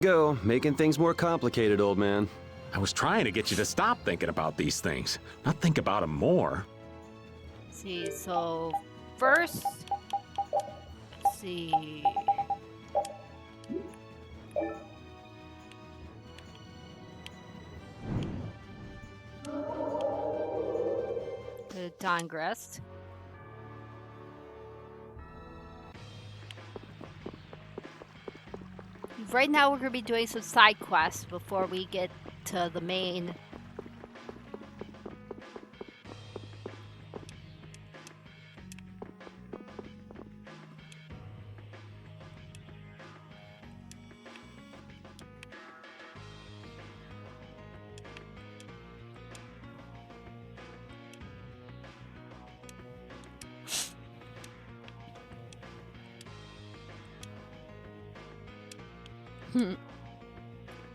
Go, making things more complicated, old man. I was trying to get you to stop thinking about these things, not think about them more. Let's see, so first, let's see. The Dawngrest. Right now we're going to be doing some side quests before we get to the main.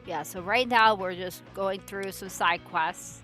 Yeah, so right now we're just going through some side quests.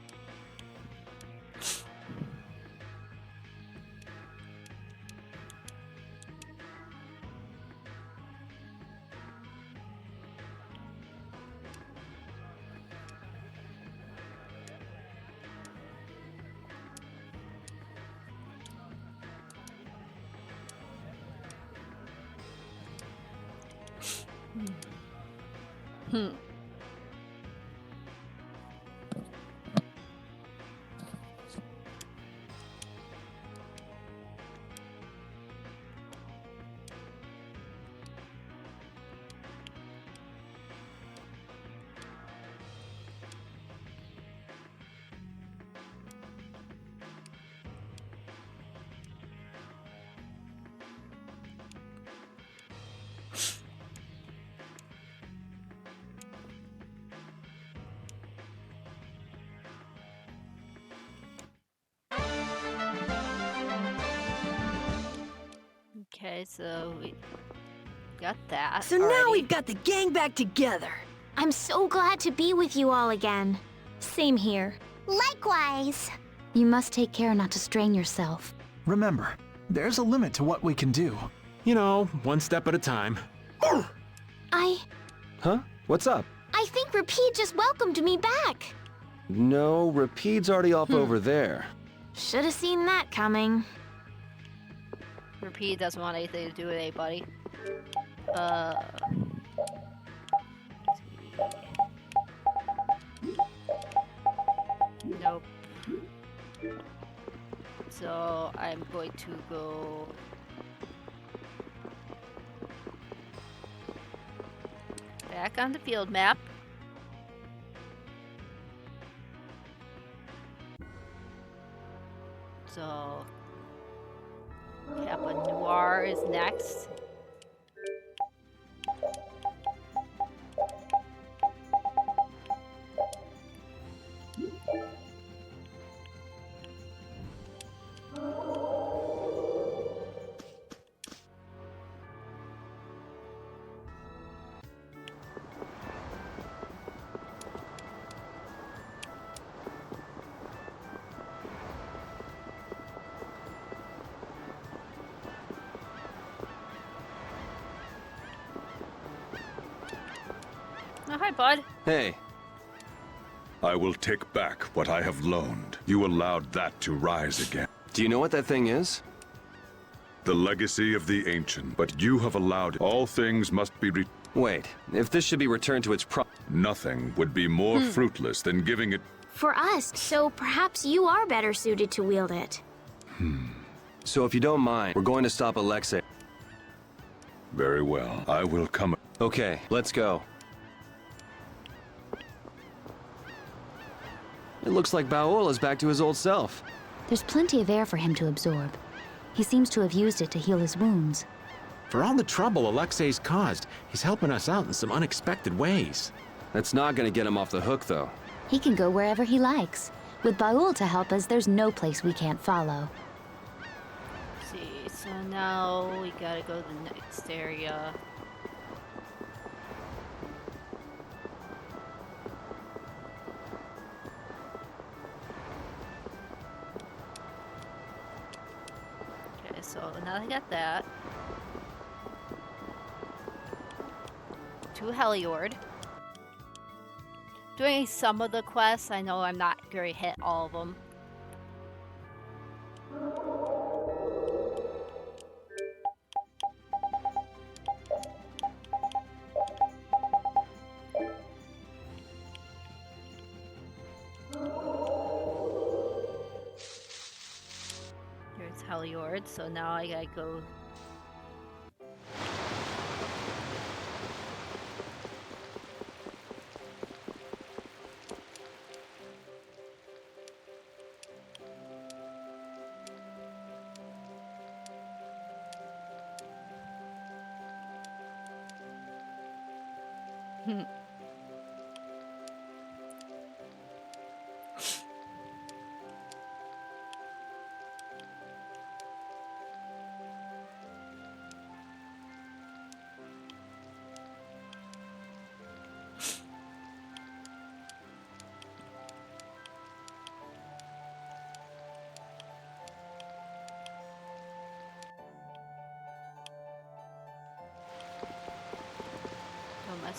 Okay, so we got that. So now we've got the gang back together. I'm so glad to be with you all again. Same here. Likewise. You must take care not to strain yourself. Remember, there's a limit to what we can do. You know, one step at a time. Huh? What's up? I think Rapide just welcomed me back. No, Rapide's already off over there. Should have seen that coming. Rapide doesn't want anything to do with anybody. Nope. So I'm going to go back on the field map. So Kappa Noir is next. Oh, hi, bud. Hey, I will take back what I have loaned. You allowed that to rise again. do you know what that thing is? The legacy of the ancient. But you have allowed it. All things must be Wait, if this should be returned to its Nothing would be more fruitless than giving it. For us, so perhaps you are better suited to wield it. So if you don't mind, we're going to stop Alexei. Very well. I will come. Okay, let's go. It looks like Baol is back to his old self. There's plenty of air for him to absorb. He seems to have used it to heal his wounds. For all the trouble Alexei's caused, he's helping us out in some unexpected ways. That's not gonna get him off the hook, though. He can go wherever he likes. With Baul to help us, there's no place we can't follow. Let's see, so now we gotta go to the next area. Okay, so now I got that. To Heliord. doing some of the quests. I know I'm not going to hit all of them. Here's Heliord, so now I gotta go.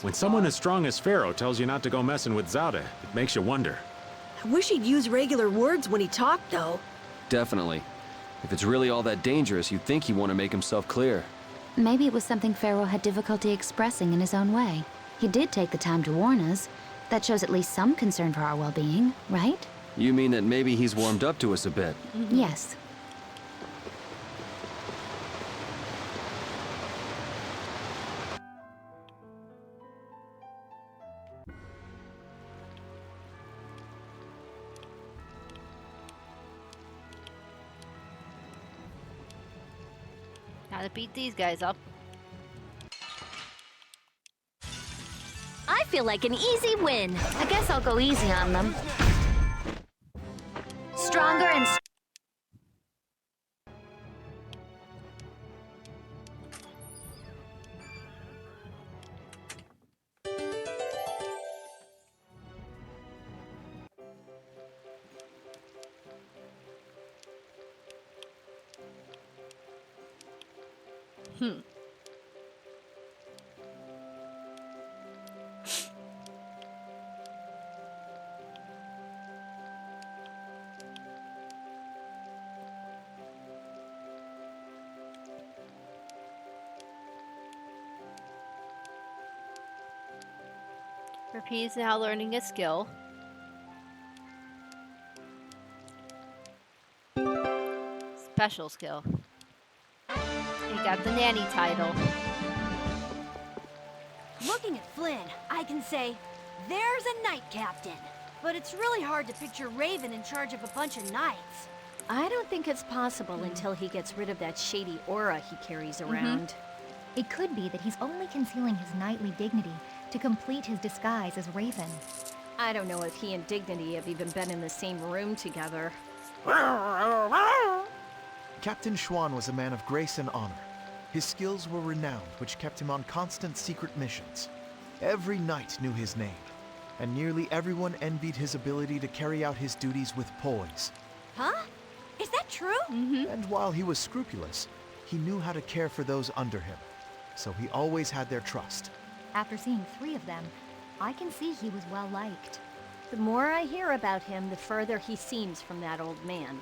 When someone as strong as Pharaoh tells you not to go messing with Zada, it makes you wonder. I wish he'd use regular words when he talked, though. Definitely. If it's really all that dangerous, you'd think he'd want to make himself clear. Maybe it was something Pharaoh had difficulty expressing in his own way. He did take the time to warn us. That shows at least some concern for our well-being, right? You mean that maybe he's warmed up to us a bit? Yes. Gotta beat these guys up. I feel like an easy win. I guess I'll go easy on them. Stronger and... Repeat is now learning a skill. Special skill. He got the nanny title. Looking at Flynn, I can say, there's a knight captain. But it's really hard to picture Raven in charge of a bunch of knights. I don't think it's possible until he gets rid of that shady aura he carries around. It could be that he's only concealing his knightly dignity to complete his disguise as Raven. I don't know if he and Dignity have even been in the same room together. Captain Schwan was a man of grace and honor. His skills were renowned, which kept him on constant secret missions. Every knight knew his name, and nearly everyone envied his ability to carry out his duties with poise. Huh? Is that true? And while he was scrupulous, he knew how to care for those under him, so he always had their trust. After seeing 3 of them, I can see he was well liked. The more I hear about him, the further he seems from that old man.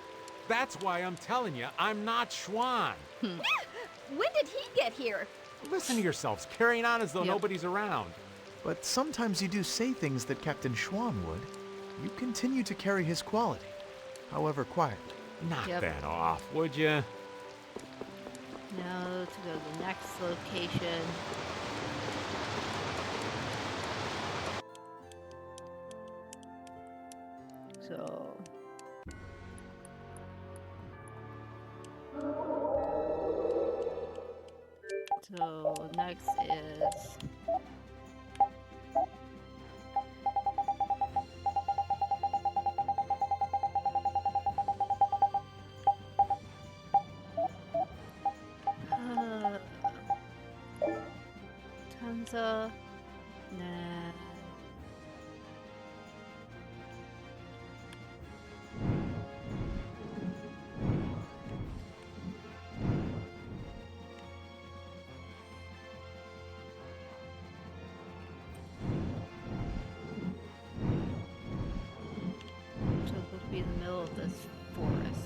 That's why I'm telling you, I'm not Schwan. When did he get here? Listen to yourselves, carrying on as though Yep. nobody's around. But sometimes you do say things that Captain Schwan would. You continue to carry his quality, however quietly. Knock Yep. that off, would you? Now to go to the next location. So... So next is... Tanza... Nah... be in the middle of this forest.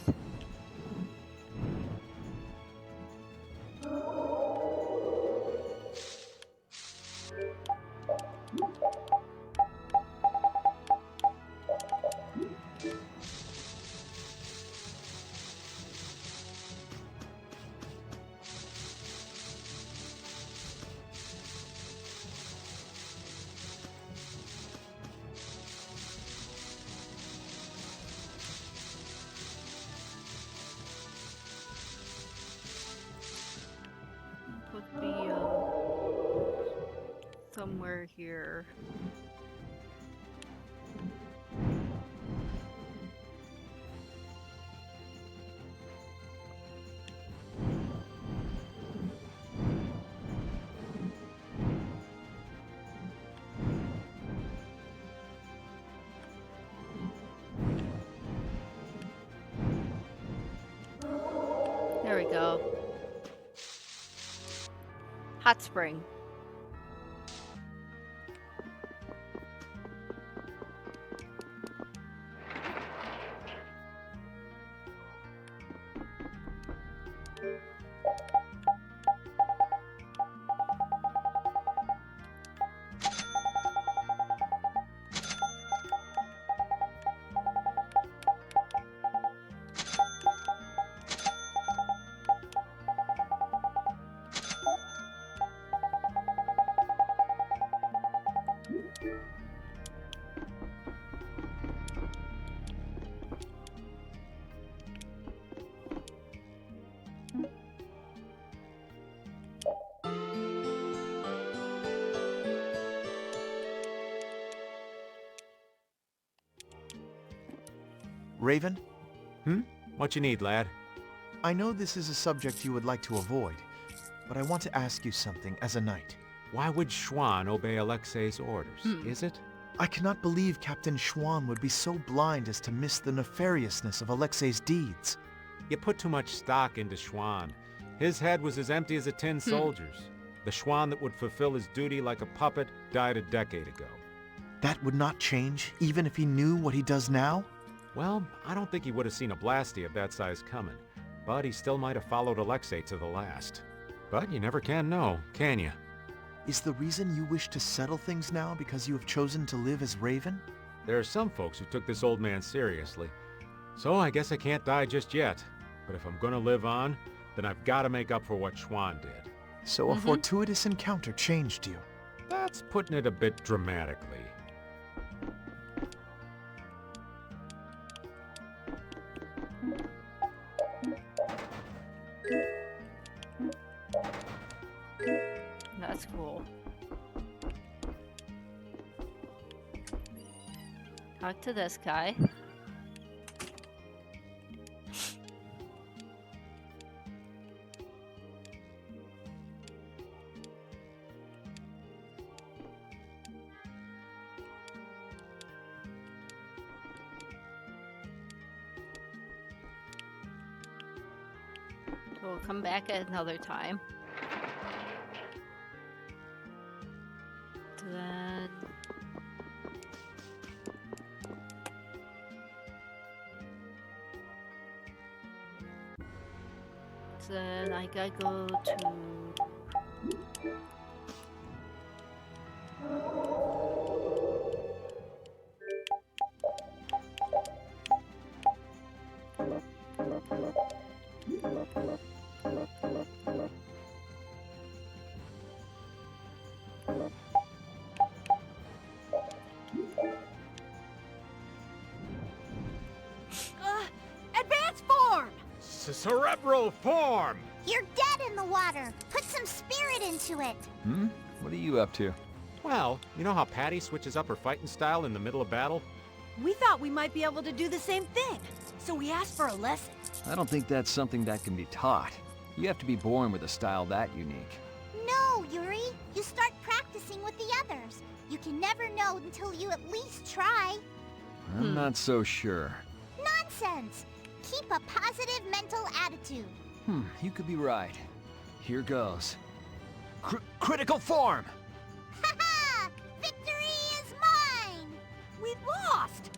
Would be somewhere here. There we go. Hot spring. Raven, What you need, lad? I know this is a subject you would like to avoid, but I want to ask you something as a knight. Why would Schwann obey Alexei's orders? Is it? I cannot believe Captain Schwann would be so blind as to miss the nefariousness of Alexei's deeds. You put too much stock into Schwann. His head was as empty as a tin soldier's. The Schwann that would fulfill his duty like a puppet died a decade ago. That would not change, even if he knew what he does now? Well, I don't think he would have seen a blasty of that size coming, but he still might have followed Alexei to the last. But you never can know, can you? Is the reason you wish to settle things now because you have chosen to live as Raven? There are some folks who took this old man seriously, so I guess I can't die just yet. But if I'm gonna live on, then I've got to make up for what Schwann did. So a fortuitous encounter changed you. That's putting it a bit dramatically. That's cool. Talk to this guy. We'll come back at another time. Then I gotta go to Advance form! Cerebral form! You're dead in the water. Put some spirit into it. What are you up to? Well, you know how Patty switches up her fighting style in the middle of battle? We thought we might be able to do the same thing, so we asked for a lesson. I don't think that's something that can be taught. You have to be born with a style that unique. No, Yuri. You start practicing with the others. You can never know until you at least try. I'm not so sure. Nonsense. Keep a positive mental attitude. You could be right. Here goes. Critical form! Haha! Victory is mine! We lost!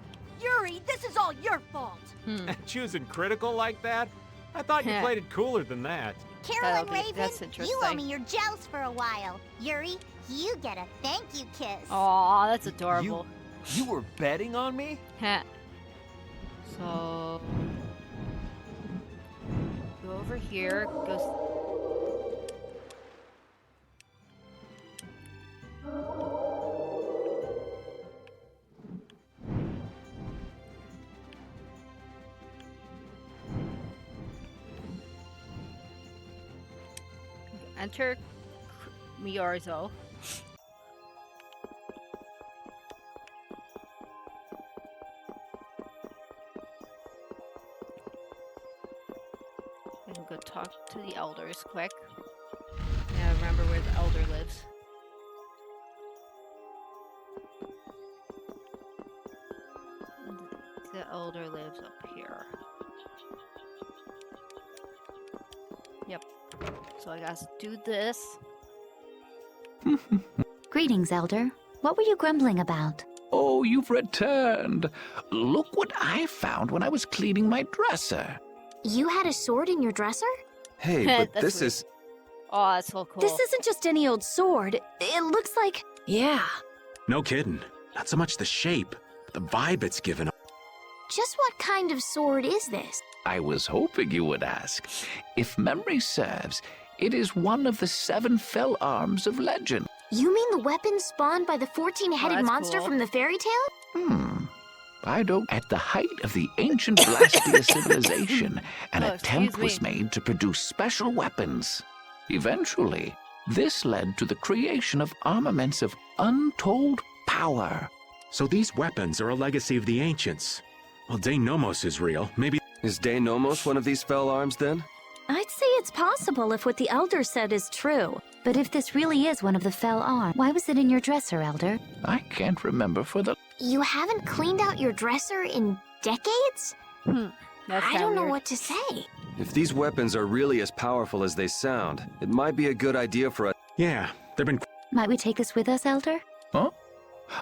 Yuri, this is all all your fault. Choosing critical like that? I thought you played it cooler than that. Carol and Raven, that's you interesting. owe me your gels for a while. Yuri, you get a thank you kiss. Aw, that's adorable. You were betting on me? Heh. So go over here. Go. Enter Miarzo. I can go talk to the elders quick. Yeah, remember where the elder lives. The elder lives up here. Yep. So I gotta do this. Greetings, Elder. What were you grumbling about? Oh, you've returned. Look what I found when I was cleaning my dresser. You had a sword in your dresser? Hey, but That's this weird. is... Oh, that's so cool. This isn't just any old sword. It looks like... Yeah. No kidding. Not so much the shape, but the vibe it's given. Just what kind of sword is this? I was hoping you would ask. If memory serves, it is one of the 7 fell arms of legend. You mean the weapon spawned by the 14-headed that's monster cool. from the fairy tale? I don't... At the height of the ancient Blastia civilization, an Oh, attempt excuse was me. made to produce special weapons. Eventually, this led to the creation of armaments of untold power. So these weapons are a legacy of the ancients. Well, De Nomos is real. Maybe... Is De Nomos one of these fell arms, then? I'd say it's possible if what the elder said is true. But if this really is one of the fell arms, why was it in your dresser, Elder? I can't remember for the... You haven't cleaned out your dresser in decades? That's I kinda don't know weird. what to say. If these weapons are really as powerful as they sound, it might be a good idea for us. Yeah, they've been... Might we take us with us, Elder? Huh?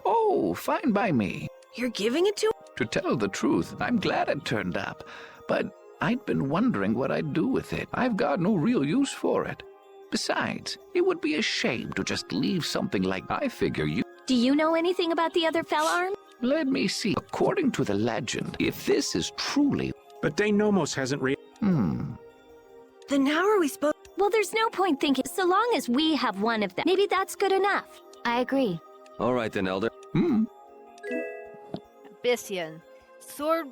Oh, fine by me. You're giving it to... To tell the truth, I'm glad it turned up. But I'd been wondering what I'd do with it. I've got no real use for it. Besides, it would be a shame to just leave something like... I figure you... Do you know anything about the other fell arm? Let me see. According to the legend, if this is truly... But De Nomos hasn't Then how are we supposed... Well, there's no point thinking. So long as we have one of them, maybe that's good enough. I agree. All right then, Elder. Ambition. Sword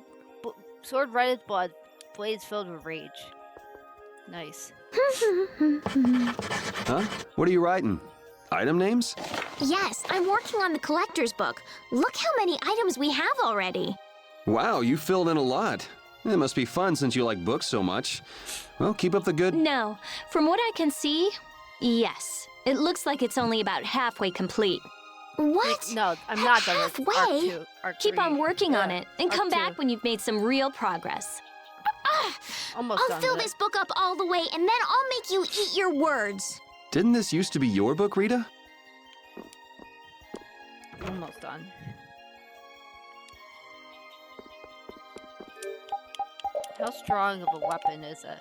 red with blood. Blades filled with rage. Nice. Huh? What are you writing? Item names? Yes, I'm working on the collector's book. Look how many items we have already. Wow, you filled in a lot. It must be fun since you like books so much. Well, keep up the good... No, from what I can see, yes. It looks like it's only about halfway complete. What? No, I'm not done with Arc Halfway? 2. Arc Keep 3. on working on Yeah, it, and Arc come 2. back when you've made some real progress. Almost I'll done fill with it. this book up all the way, and then I'll make you eat your words. Didn't this used to be your book, Rita? Almost done. How strong of a weapon is it?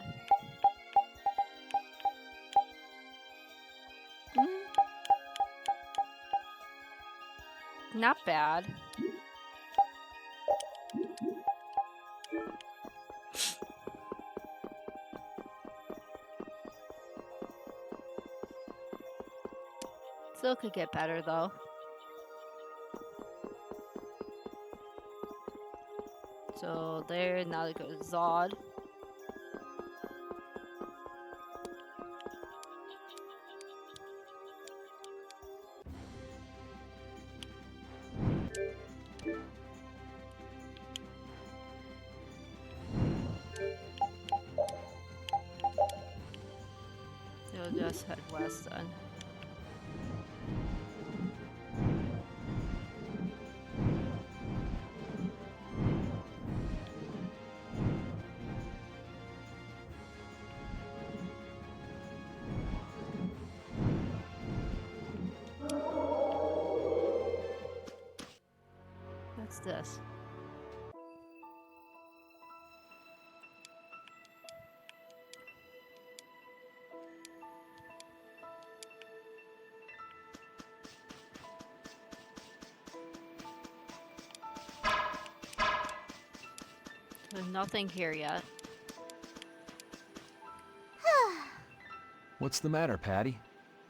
Not bad. Still could get better though. So there, now they go to Zod. They'll just head west then. What's this? There's nothing here yet. What's the matter, Patty?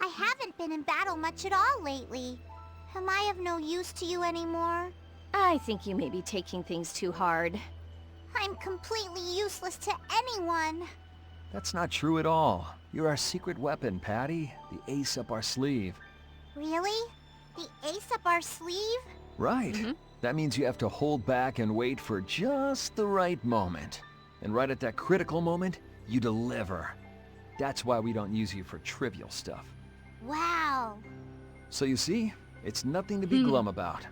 I haven't been in battle much at all lately. Am I of no use to you anymore? I think you may be taking things too hard. I'm completely useless to anyone. That's not true at all. You're our secret weapon, Patty. The ace up our sleeve. Really? The ace up our sleeve? Right. That means you have to hold back and wait for just the right moment. And right at that critical moment, you deliver. That's why we don't use you for trivial stuff. Wow. So you see, it's nothing to be glum about.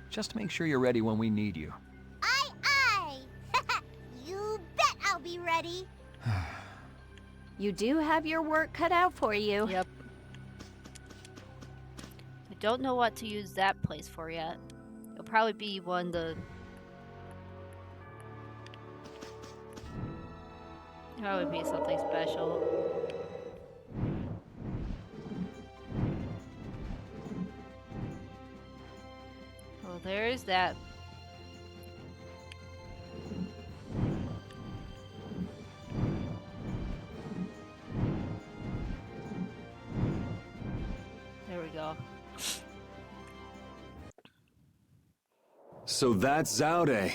Just make sure you're ready when we need you. Aye. You bet I'll be ready. You do have your work cut out for you. Yep. I don't know what to use that place for yet. It'll probably be one of the... That would be something special. Well, there's that. There we go. So that's Zaude.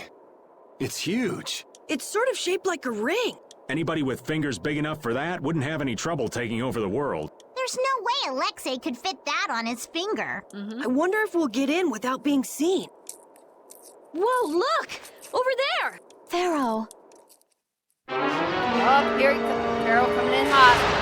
It's huge. It's sort of shaped like a ring. Anybody with fingers big enough for that wouldn't have any trouble taking over the world. There's no way Alexei could fit that on his finger. I wonder if we'll get in without being seen. Whoa, look! Over there! Pharaoh. Oh, here he comes. Pharaoh coming in hot.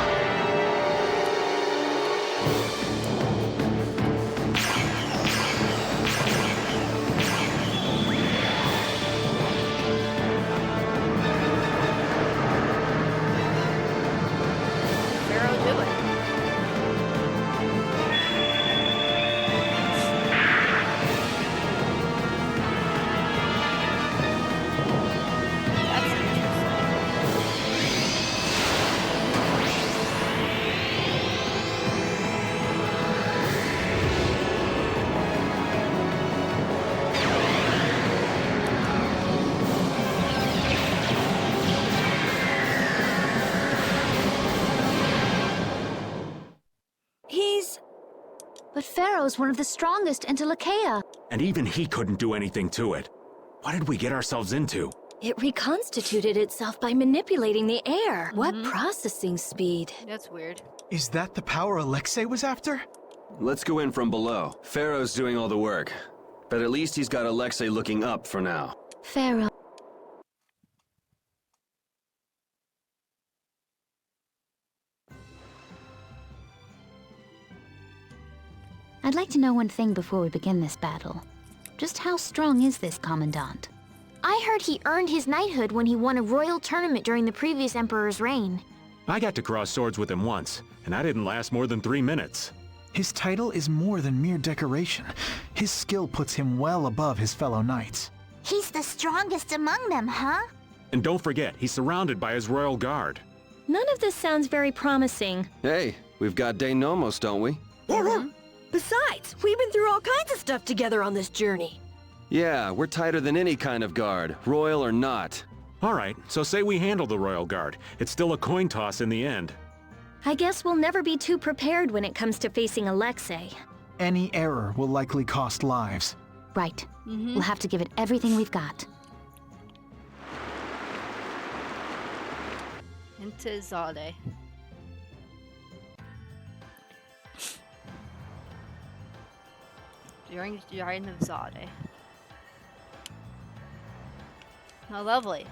But Pharaoh's one of the strongest in Telekea. And even he couldn't do anything to it. What did we get ourselves into? It reconstituted itself by manipulating the air. What processing speed? That's weird. Is that the power Alexei was after? Let's go in from below. Pharaoh's doing all the work. But at least he's got Alexei looking up for now. Pharaoh. I'd like to know one thing before we begin this battle. Just how strong is this Commandant? I heard he earned his knighthood when he won a royal tournament during the previous emperor's reign. I got to cross swords with him once, and I didn't last more than 3 minutes. His title is more than mere decoration. His skill puts him well above his fellow knights. He's the strongest among them, huh? And don't forget, he's surrounded by his royal guard. None of this sounds very promising. Hey, we've got De Nomos, don't we? Besides, we've been through all kinds of stuff together on this journey. Yeah, we're tighter than any kind of guard, royal or not. All right, so say we handle the royal guard. It's still a coin toss in the end. I guess we'll never be too prepared when it comes to facing Alexei. Any error will likely cost lives. Right. We'll have to give it everything we've got. Into Zaude. During the reign of Zaude. How lovely.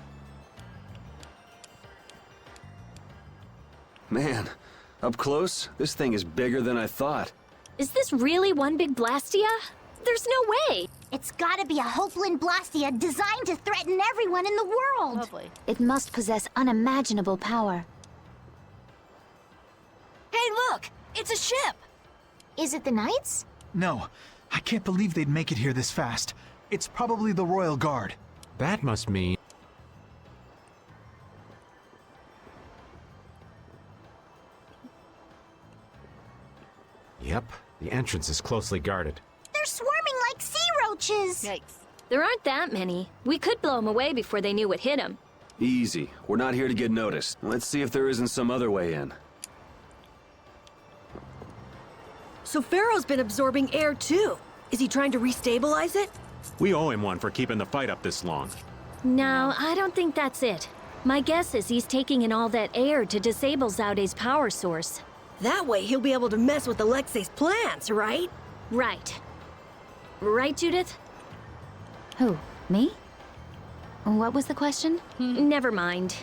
Man, up close, this thing is bigger than I thought. Is this really one big Blastia? There's no way! It's gotta be a Hopeland Blastia designed to threaten everyone in the world! Lovely. It must possess unimaginable power. Hey, look! It's a ship! Is it the Knights? No, I can't believe they'd make it here this fast. It's probably the Royal Guard. That must mean... Yep, the entrance is closely guarded. They're swarming like sea roaches! Yikes. There aren't that many. We could blow them away before they knew what hit them. Easy. We're not here to get noticed. Let's see if there isn't some other way in. So Pharaoh's been absorbing air too. Is he trying to restabilize it? We owe him one for keeping the fight up this long. No, I don't think that's it. My guess is he's taking in all that air to disable Zaude's power source. That way he'll be able to mess with Alexei's plans, right? Right. Right, Judith? Who? Me? What was the question? Never mind.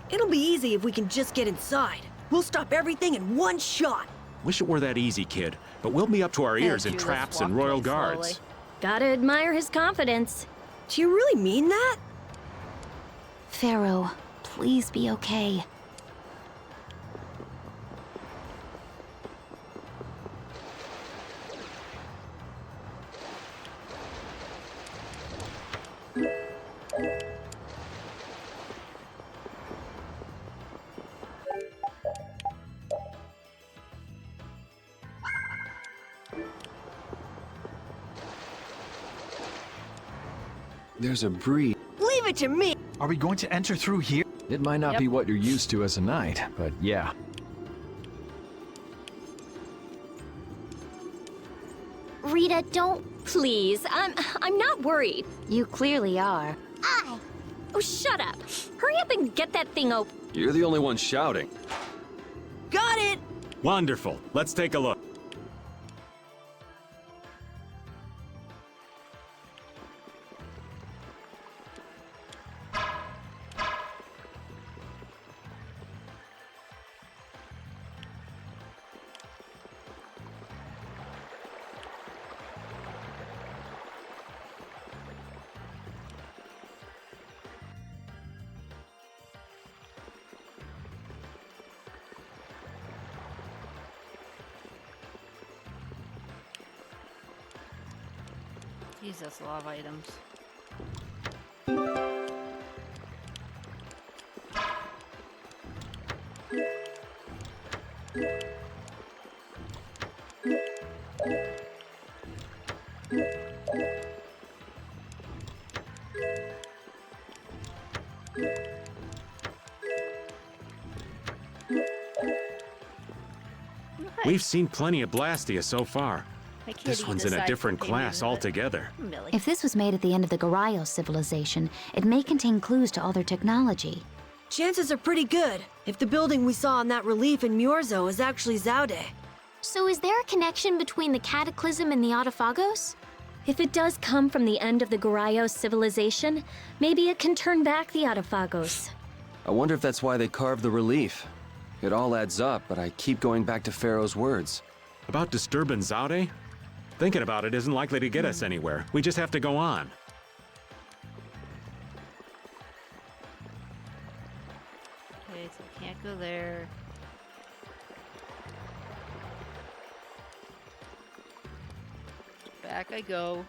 It'll be easy if we can just get inside. We'll stop everything in one shot. Wish it were that easy, kid. But we'll be up to our ears in Judith traps and walked royal really slowly. guards. Gotta admire his confidence. Do you really mean that? Pharaoh, please be okay. There's a breeze. Leave it to me. Are we going to enter through here? It might not be what you're used to as a knight, but yeah. Rita, don't... Please, I'm not worried. You clearly are. Oh, shut up. Hurry up and get that thing open. You're the only one shouting. Got it! Wonderful. Let's take a look. Jesus, a lot of items. We've seen plenty of Blastia so far. My kitty This one's in a decides different to class pay me altogether. Millie. If this was made at the end of the Garayos civilization, it may contain clues to all their technology. Chances are pretty good if the building we saw in that relief in Murzo is actually Zaude. So is there a connection between the Cataclysm and the Autophagos? If it does come from the end of the Garayos civilization, maybe it can turn back the Autophagos. I wonder if that's why they carved the relief. It all adds up, but I keep going back to Pharaoh's words. About disturbing Zaude? Thinking about it isn't likely to get us anywhere. We just have to go on. Okay, so I can't go there. Back I go.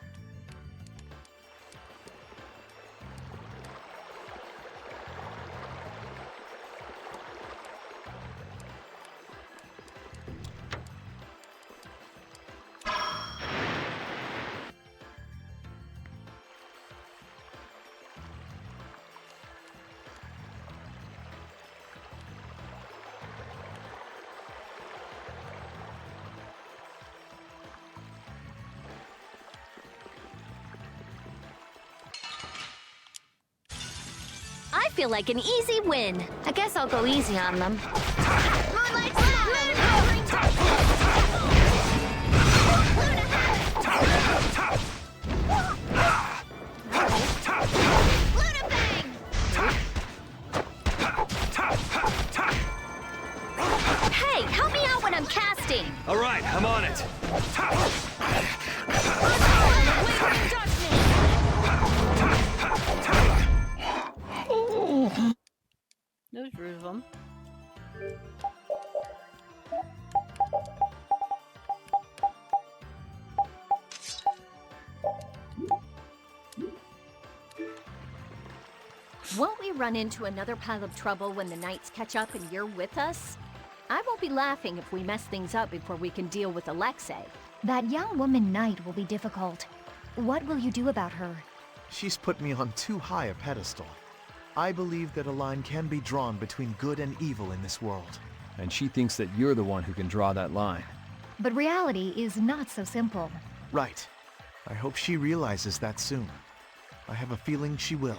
I feel like an easy win. I guess I'll go easy on them. Hey, help me out when I'm casting. All right, I'm on it. There's root of them. Won't we run into another pile of trouble when the knights catch up and you're with us? I won't be laughing if we mess things up before we can deal with Alexei. That young woman knight will be difficult. What will you do about her? She's put me on too high a pedestal. I believe that a line can be drawn between good and evil in this world. And she thinks that you're the one who can draw that line. But reality is not so simple. Right. I hope she realizes that soon. I have a feeling she will.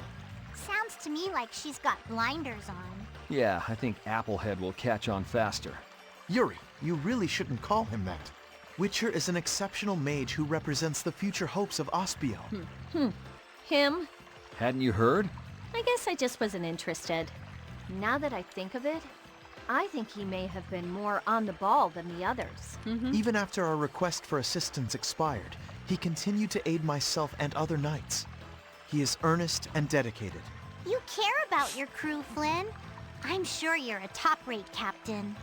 Sounds to me like she's got blinders on. Yeah, I think Applehead will catch on faster. Yuri, you really shouldn't call him that. Witcher is an exceptional mage who represents the future hopes of Aspio. Him? Hadn't you heard? I guess I just wasn't interested. Now that I think of it, I think he may have been more on the ball than the others. Even after our request for assistance expired, he continued to aid myself and other knights. He is earnest and dedicated. You care about your crew, Flynn. I'm sure you're a top-rate captain.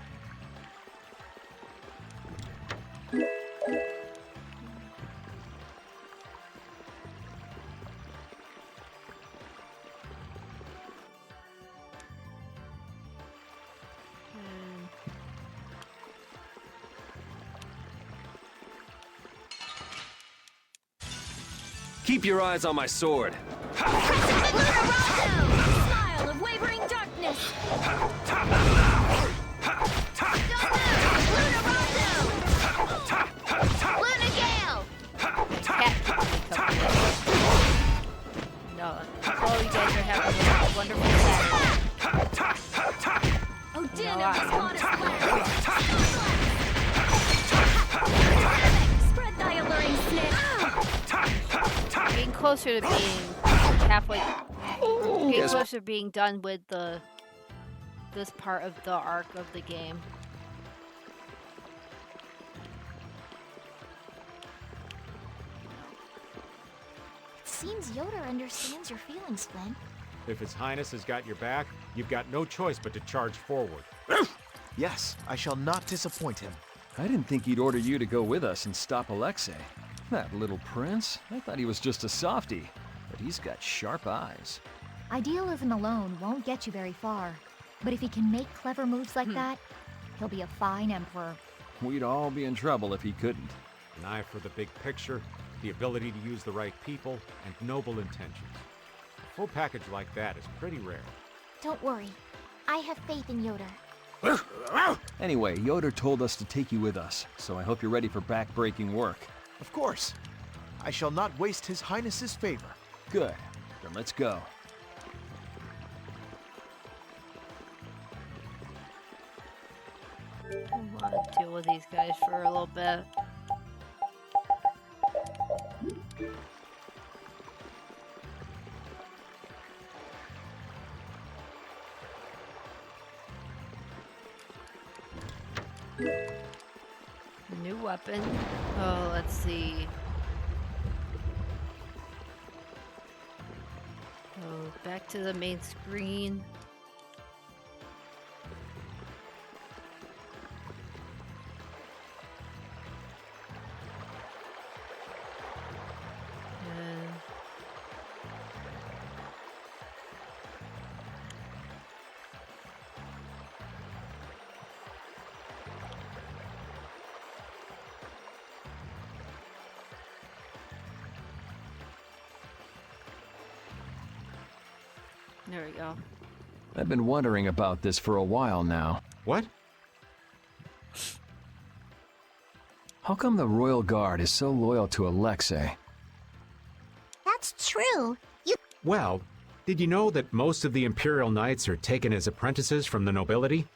Keep your eyes on my sword. Smile of wavering darkness! Luna Gale! No. Oh, you guys are having a wonderful Saturday. Oh, You know, dinner is modest Spread thy alluring sniff! Getting closer to being halfway. Getting closer to being done with this part of the arc of the game. It seems Yoda understands your feelings, Flynn. If His Highness has got your back, you've got no choice but to charge forward. Yes, I shall not disappoint him. I didn't think he'd order you to go with us and stop Alexei. That little prince. I thought he was just a softie, but he's got sharp eyes. Idealism alone won't get you very far. But if he can make clever moves like that, he'll be a fine emperor. We'd all be in trouble if he couldn't. An eye for the big picture, the ability to use the right people, and noble intentions. A full package like that is pretty rare. Don't worry. I have faith in Yoda. Anyway, Yoder told us to take you with us, so I hope you're ready for back-breaking work. Of course. I shall not waste His Highness's favor. Good. Then let's go. I want to deal with these guys for a little bit. New weapon. Oh, let's see. Oh, back to the main screen. There we go. I've been wondering about this for a while now. What? How come the Royal Guard is so loyal to Alexei? That's true. You Well, did you know that most of the Imperial Knights are taken as apprentices from the nobility?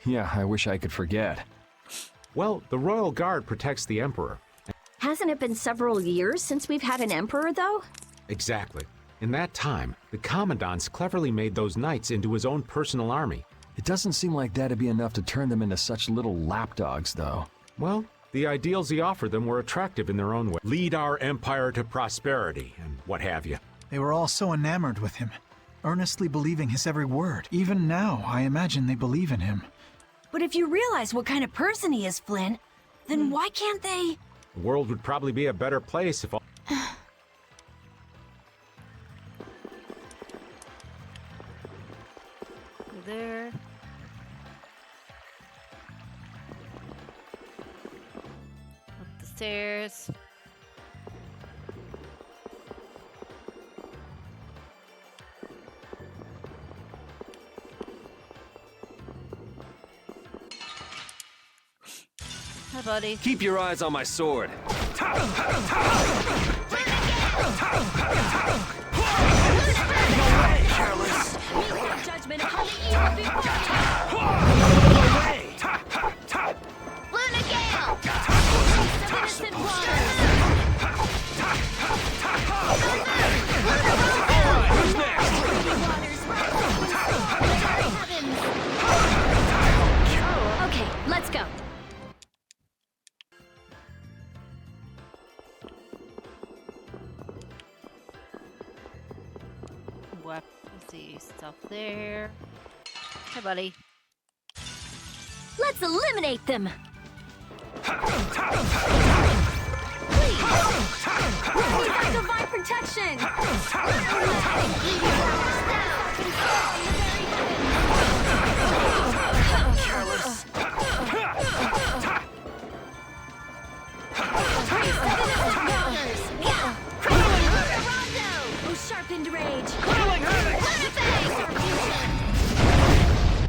Yeah, I wish I could forget. Well, the Royal Guard protects the Emperor. Hasn't it been several years since we've had an emperor, though? Exactly. In that time, the Commandant's cleverly made those knights into his own personal army. It doesn't seem like that'd be enough to turn them into such little lapdogs, though. Well, the ideals he offered them were attractive in their own way. Lead our empire to prosperity, and what have you. They were all so enamored with him, earnestly believing his every word. Even now, I imagine they believe in him. But if you realize what kind of person he is, Flynn, then why can't they... The world would probably be a better place if all... There. Up the stairs. buddy. Keep your eyes on my sword. Careless. Judgment upon the evil before Luna Gale! innocent waters. Who's next? Okay, let's go. Let's see, stuff there. Hey, buddy. Let's eliminate them. Please! We got divine protection! Careless. Oh, sharpened rage!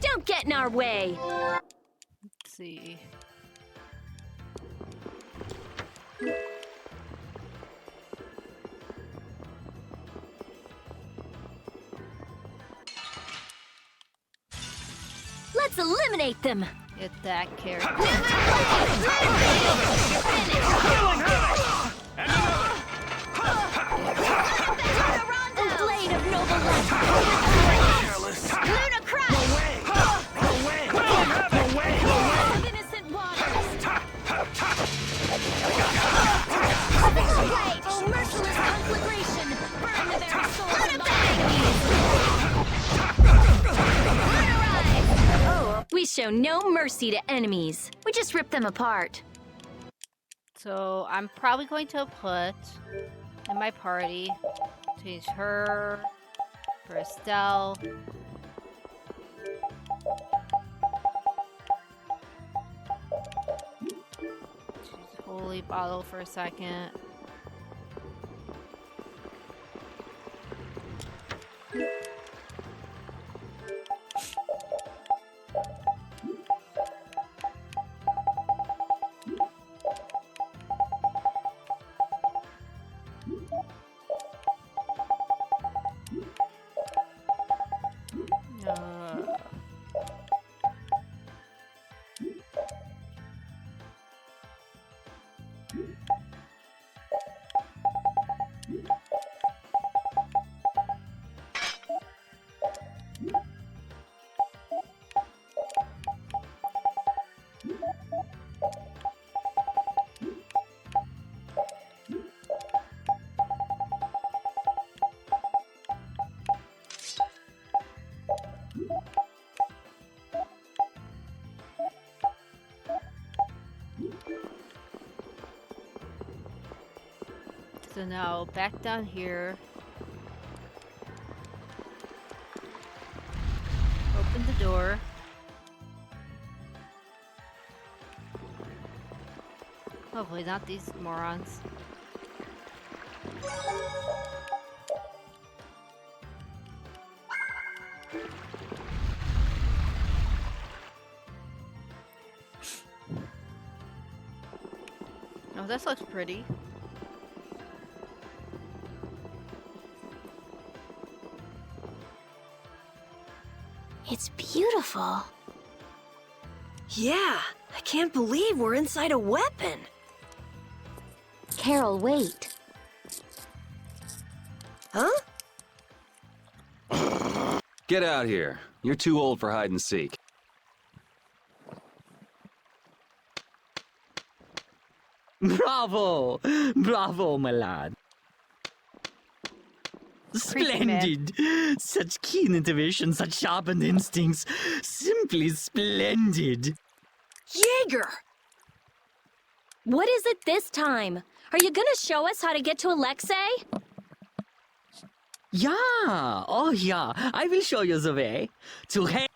Don't get in our way. Let's see. Let's eliminate them. Get that character. A blade of noble light! Luna Crush! Of innocent waters! Oh, merciless conflagration! Burn the very souls of the We show no mercy to enemies. We just rip them apart. So I'm probably going to put in my party, change her for Estelle. Choose Holy Bottle for a second. So now back down here. Open the door. Hopefully not these morons. Oh, this looks pretty. It's beautiful. Yeah, I can't believe we're inside a weapon. Carol, wait. Huh? Get out here. You're too old for hide and seek. Bravo! Bravo, my lad. Splendid! Such keen intuition, such sharpened instincts. Simply splendid. Jaeger! What is it this time? Are you gonna show us how to get to Alexei? Yeah! Oh, yeah. I will show you the way. To he-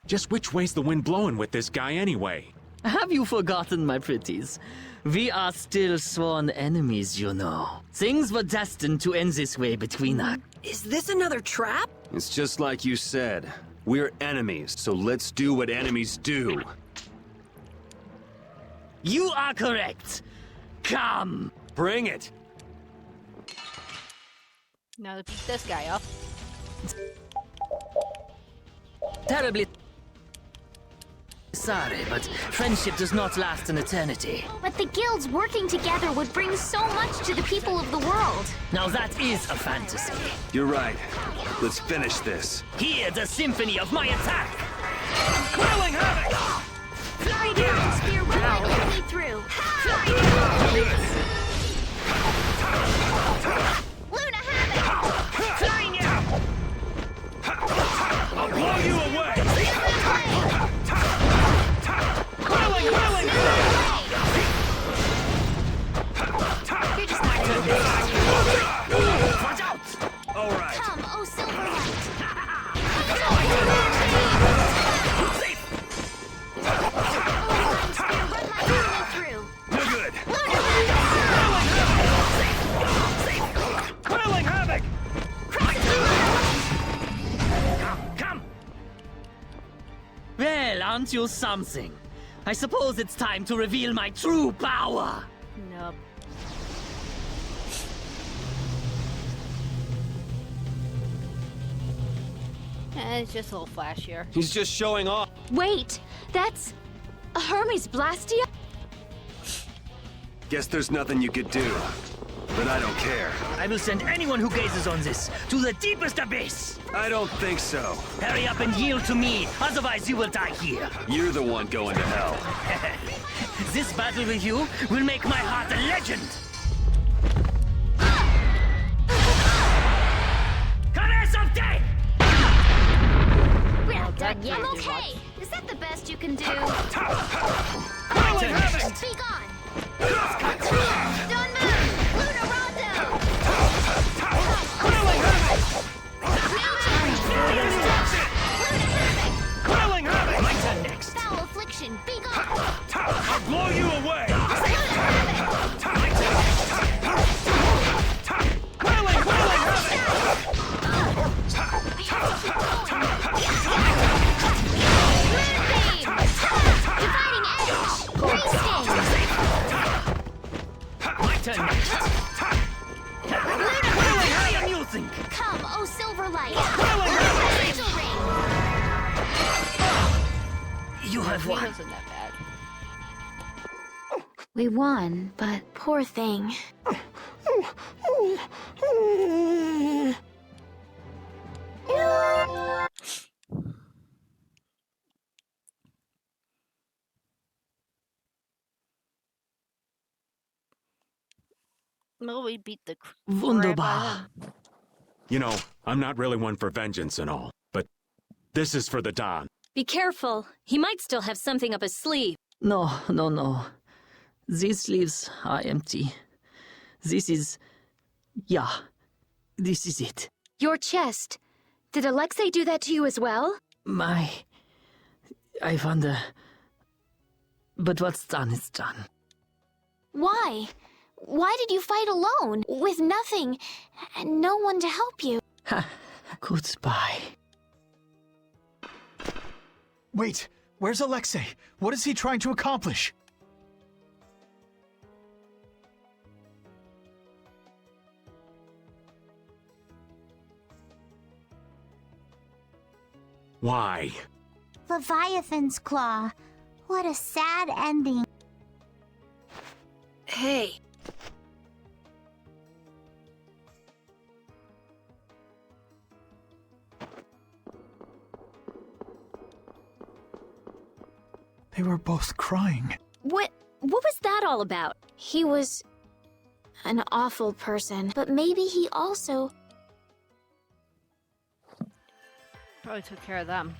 Just which way's the wind blowing with this guy anyway? Have you forgotten, my pretties? We are still sworn enemies, you know. Things were destined to end this way between us. Is this another trap? It's just like you said. We're enemies, so let's do what enemies do. You are correct. Come. Bring it. Now to beat this guy up. Terribly sorry, but friendship does not last an eternity. But the guilds working together would bring so much to the people of the world. Now that is a fantasy. You're right. Let's finish this. Hear the symphony of my attack! Quelling havoc! Fly down, spear right all the way through. Fly down! Luna havoc! Flying out! I'll blow you away! Quelling! You're just not good. Watch out! All right. Come, oh Silverlight! No good. Quelling havoc! Come! Well, aren't you something? I suppose it's time to reveal my true power. Nope. It's just a little flashier. He's just showing off. Wait, that's a Hermes Blastia? Guess there's nothing you could do. But I don't care. I will send anyone who gazes on this to the deepest abyss. I don't think so. Hurry up and yield to me, otherwise you will die here. You're the one going to hell. This battle with you will make my heart a legend. Caress of death! Well done, yeah. I'm okay. Is that the best you can do? Be gone! Don't move! Luna Rondo! Quelling havoc! My turn next. Foul affliction, be gone! I'll blow you away! Quelling havoc! Dividing edge! Great sting! My turn next. Very amusing. Come, oh Silverlight! Angel ring! You have He won. wasn't that bad. We won, but Poor thing. Well, we beat the Wunderbar. You know, I'm not really one for vengeance and all, but this is for the Don. Be careful. He might still have something up his sleeve. No. These sleeves are empty. This is... yeah. This is it. your chest. Did Alexei do that to you as well? I wonder... But what's done is done. Why? Why did you fight alone, with nothing, and no one to help you? Goodbye. Wait, where's Alexei? What is he trying to accomplish? Why? Leviathan's Claw. What a sad ending. Hey. They were both crying. What was that all about? He was an awful person, but maybe he also... Probably took care of them.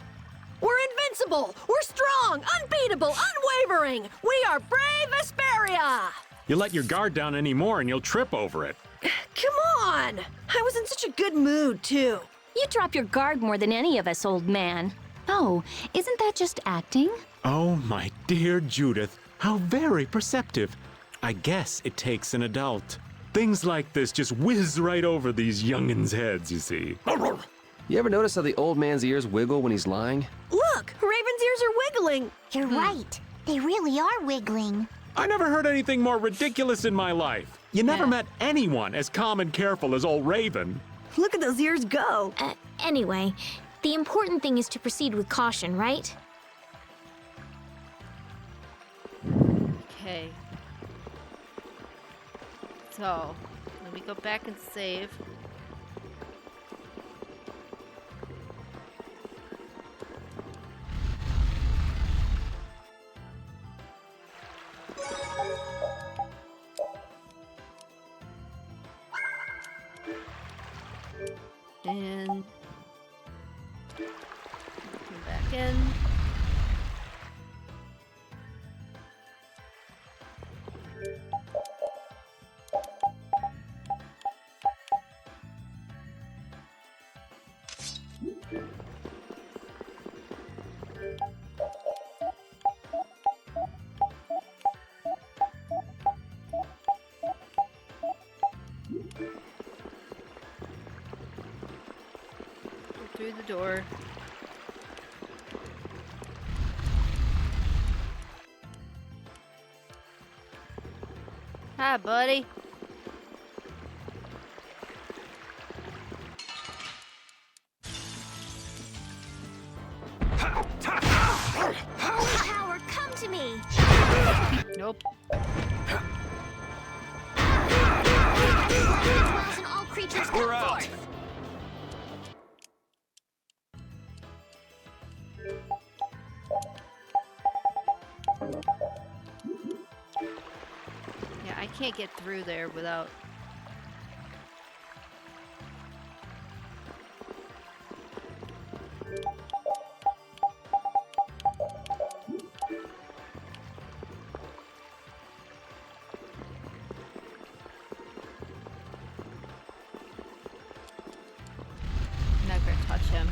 We're invincible! We're strong! Unbeatable! Unwavering! We are brave Vesperia! You let your guard down anymore and you'll trip over it. Come on! I was in such a good mood, too. You drop your guard more than any of us, old man. Oh, isn't that just acting? Oh, my dear Judith, how very perceptive. I guess it takes an adult. Things like this just whiz right over these young'uns' heads, you see. You ever notice how the old man's ears wiggle when he's lying? Look! Raven's ears are wiggling! You're right. They really are wiggling. I never heard anything more ridiculous in my life. You never met anyone as calm and careful as old Raven. Look at those ears go. Anyway, the important thing is to proceed with caution, right? Okay. So, let me go back and save. And come back in. Through the door. Hi, buddy. Holy power, come to me! Nope. Dwells in all creatures come forth! Yeah, I can't get through there without... I'm not gonna touch him.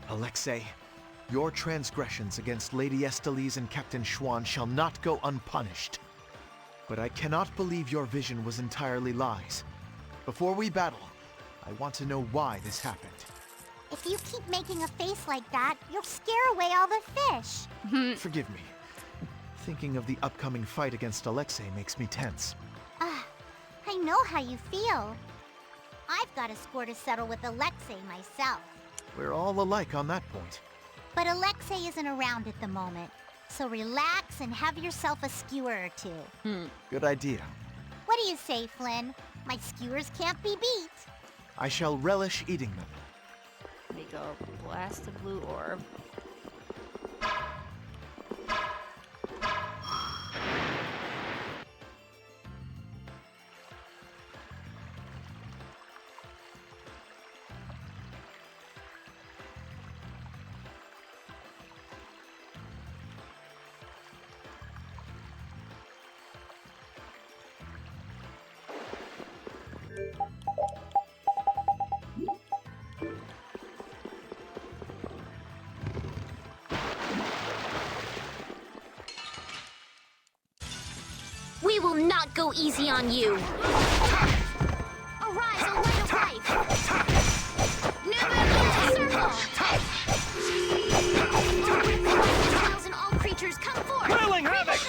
Alexei, your transgressions against Lady Estellise and Captain Schwann shall not go unpunished. But I cannot believe your vision was entirely lies. Before we battle, I want to know why this happened. If you keep making a face like that, you'll scare away all the fish. Forgive me. Thinking of the upcoming fight against Alexei makes me tense. I know how you feel. I've got a score to settle with Alexei myself. We're all alike on that point. But Alexei isn't around at the moment, so relax and have yourself a skewer or two. Good idea. What do you say, Flynn? My skewers can't be beat. I shall relish eating them. Let me go blast the blue orb. We will not go easy on you. Arise, O light of life. New circle. Dwells in all creatures come forth. Quelling havoc.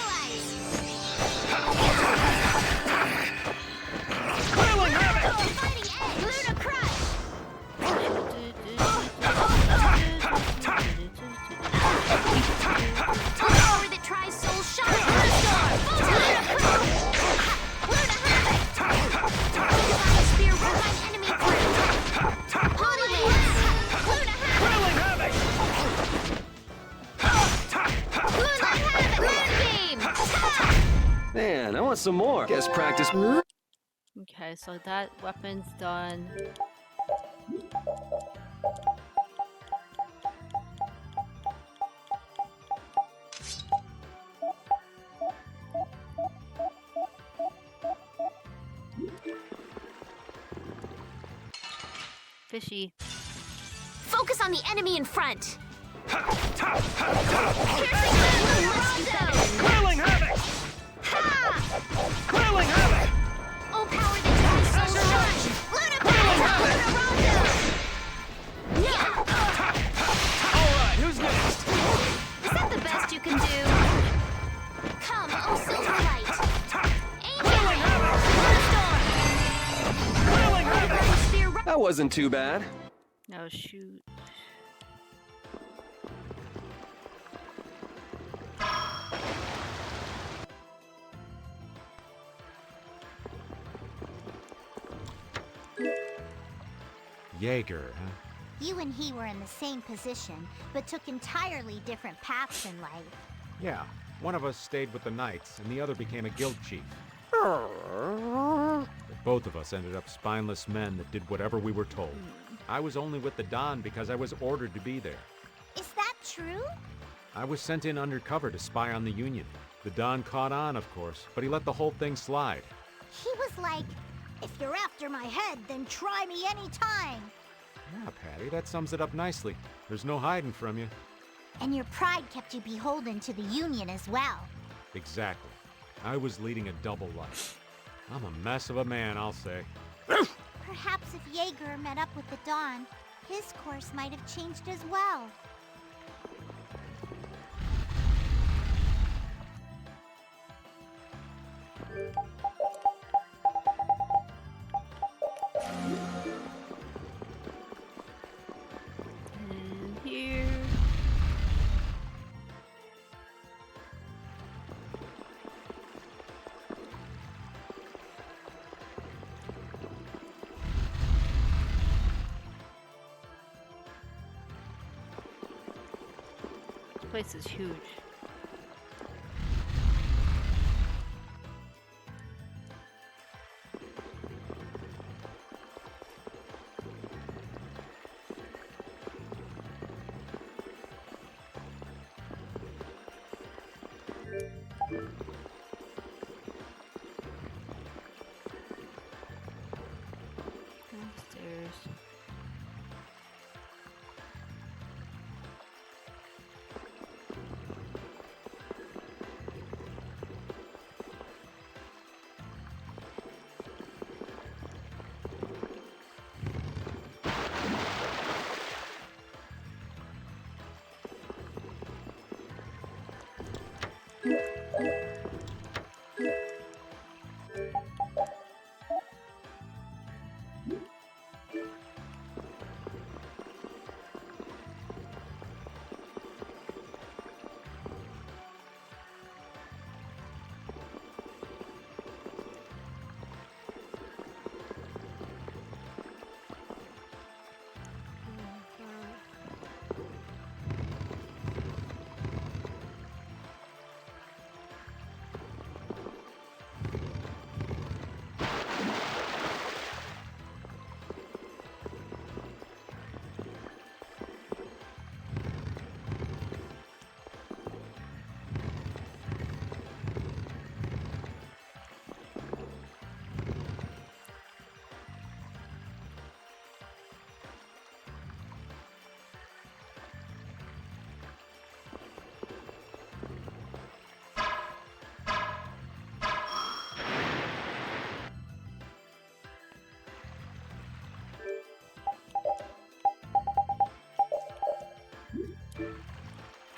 Quelling havoc. Fighting edge. Luna crush. Power that tries soul shine. some more. Guess practice. Okay, so that weapon's done. Fishy. Focus on the enemy in front. Quelling havoc! Quelling havoc! Oh, power the enemy so much! Alright, who's next? Is that the best you can do? Come, oh Silverlight! Aim it! That wasn't too bad. No, shoot. Jaeger, huh? You and he were in the same position, but took entirely different paths in life. Yeah, one of us stayed with the Knights, and the other became a guild chief. But both of us ended up spineless men that did whatever we were told. I was only with the Don because I was ordered to be there. Is that true? I was sent in undercover to spy on the Union. The Don caught on, of course, but he let the whole thing slide. He was like, if you're after my head, then try me anytime. Yeah, Patty, that sums it up nicely. There's no hiding from you. And your pride kept you beholden to the Union as well. Exactly. I was leading a double life. I'm a mess of a man, I'll say. Perhaps if Jaeger met up with the Dawn, his course might have changed as well. And here. This place is huge. Downstairs.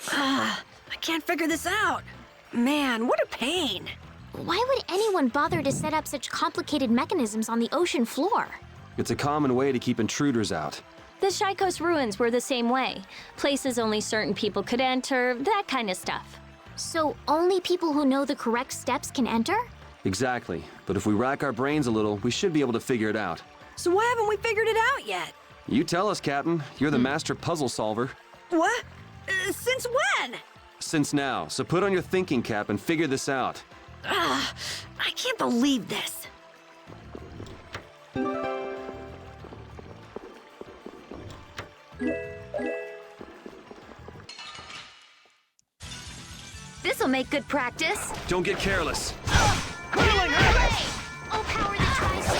I can't figure this out. Man, what a pain. Why would anyone bother to set up such complicated mechanisms on the ocean floor? It's a common way to keep intruders out. The Shikos ruins were the same way. Places only certain people could enter, that kind of stuff. So only people who know the correct steps can enter? Exactly. But if we rack our brains a little, we should be able to figure it out. So why haven't we figured it out yet? You tell us, Captain. You're the master puzzle solver. What? Since when? Since now, so put on your thinking cap and figure this out. I can't believe this. This'll make good practice. Don't get careless. All power that tries to.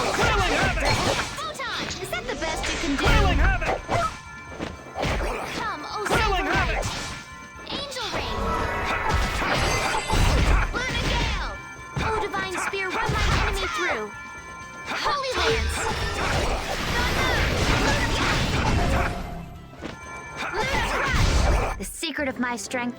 Photon! Is that the best you can do? Come, oh silver light. Angel ring. Luna Gale. Oh divine spear, run my enemy through. Holy lance. Luna crush. The secret of my strength.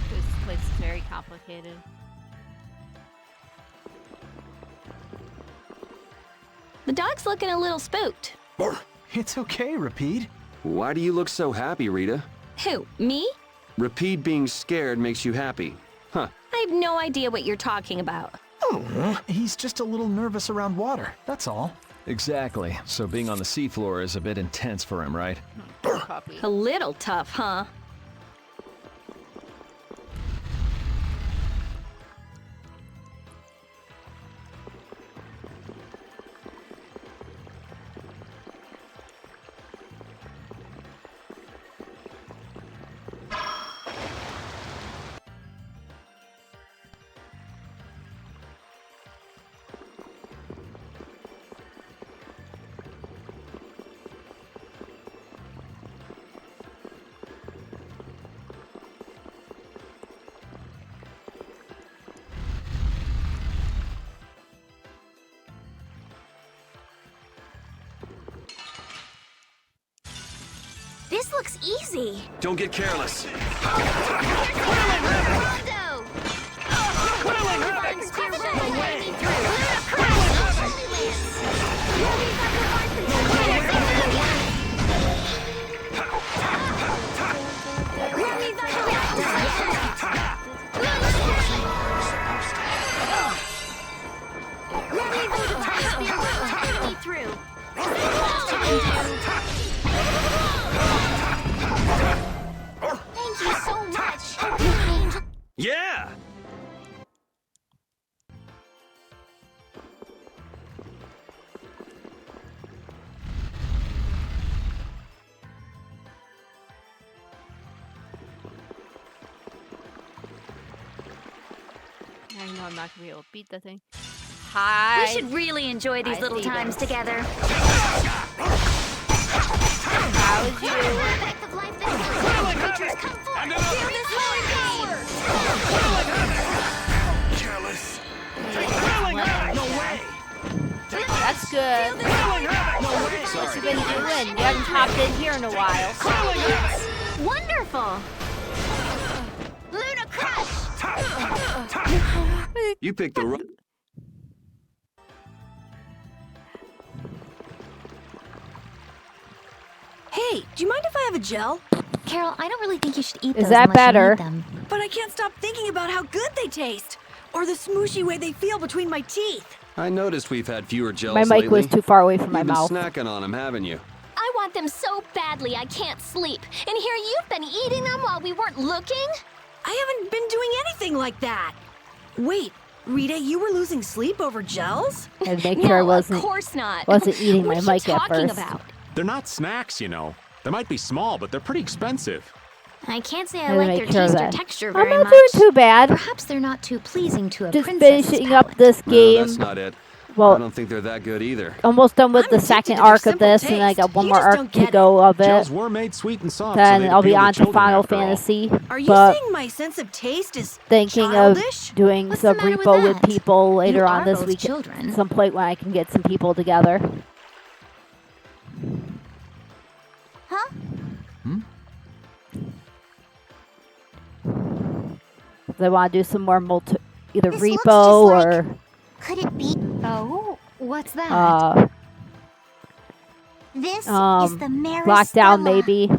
This place is very complicated. The dog's looking a little spooked. It's okay, Rapide. Why do you look so happy, Rita? Who, me? Rapide being scared makes you happy. Huh. I have no idea what you're talking about. He's just a little nervous around water, that's all. Exactly. So being on the seafloor is a bit intense for him, right? Puppy. A little tough, huh? This looks easy. Don't get careless. Rondo. Divine spear, run my enemy through. Luna crush. Holy lance. Through. Thank you so much. Angel. Yeah! I know I'm not gonna be able to beat the thing. Hi. We should really enjoy these little times together. How's you? Effect of life that creatures come forth. Feel this holy power. Careless. No way. That's good. What you been doing? You haven't popped in here in a while. Wonderful. Luna crush. You picked the wrong... Hey, do you mind if I have a gel? Carol, I don't really think you should eat Is those that unless better? you need them. But I can't stop thinking about how good they taste. Or the smooshy way they feel between my teeth. I noticed we've had fewer gels My mic lately. was too far away from my You've been mouth. snacking on them, haven't you? I want them so badly I can't sleep. And here you've been eating them while we weren't looking? I haven't been doing anything like that. Wait, Rita, you were losing sleep over gels? And make sure I wasn't of course not. wasn't eating my What are you mic at talking first. about? They're not snacks, you know. They might be small, but they're pretty expensive. I can't say I I like make their sure of taste or that. texture I'm very not much. doing too bad. Perhaps they're not too pleasing to a Just princess's finishing palate. up this No, game. that's not it. Well, I don't think they're that good either. almost done with the second arc of this, and I got one more arc to go of it. Gels were made sweet and soft. Then so I'll be appeal on to children Final after all. Fantasy. Are you but saying my sense of taste is thinking childish? of doing What's some the matter with repo with that? people later You on are this both week. children. Some point when I can get some people together. Huh? They want to do some more either This looks repo just or Could it be? Oh, what's that? This is the Maristella. lockdown maybe.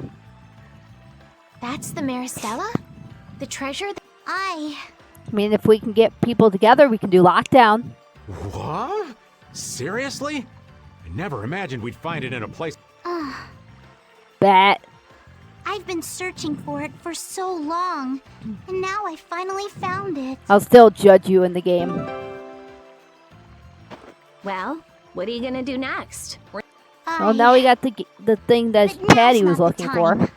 That's the Maristella? The treasure? I mean, if we can get people together, we can do lockdown. What? Seriously? I never imagined we'd find it in a place. Bet. I've been searching for it for so long, and now I finally found it. I'll still judge you in the game. Well, what are you gonna do next? Well, now we got the thing that Patty was not the looking for.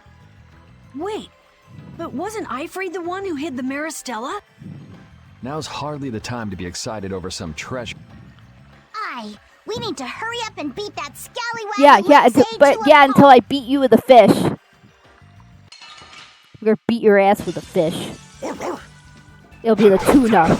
Wait, but wasn't Ifrid the one who hid the Maristella? Now's hardly the time to be excited over some treasure. We need to hurry up and beat that scallywag. Yeah, until I beat you with a fish. I'm gonna beat your ass with a fish. It'll be the tuna.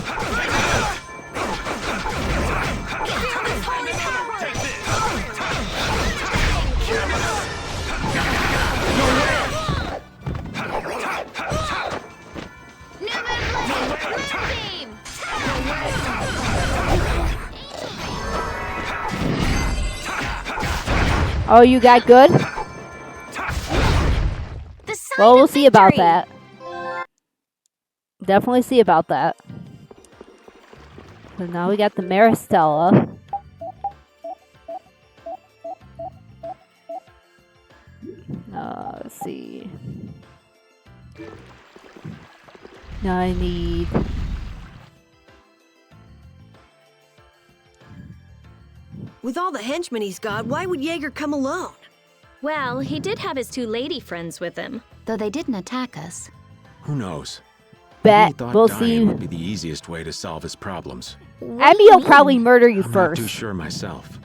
Oh, you got good? Well, we'll see about that. Definitely see about that. So now we got the Maristella. Let's see. Now I need... With all the henchmen he's got, why would Jaeger come alone? Well, he did have his two lady friends with him. Though they didn't attack us. Who knows? Bet He thought we'll dying see. would be the easiest way to solve his problems. Abby will probably murder you I'm first. not too sure myself.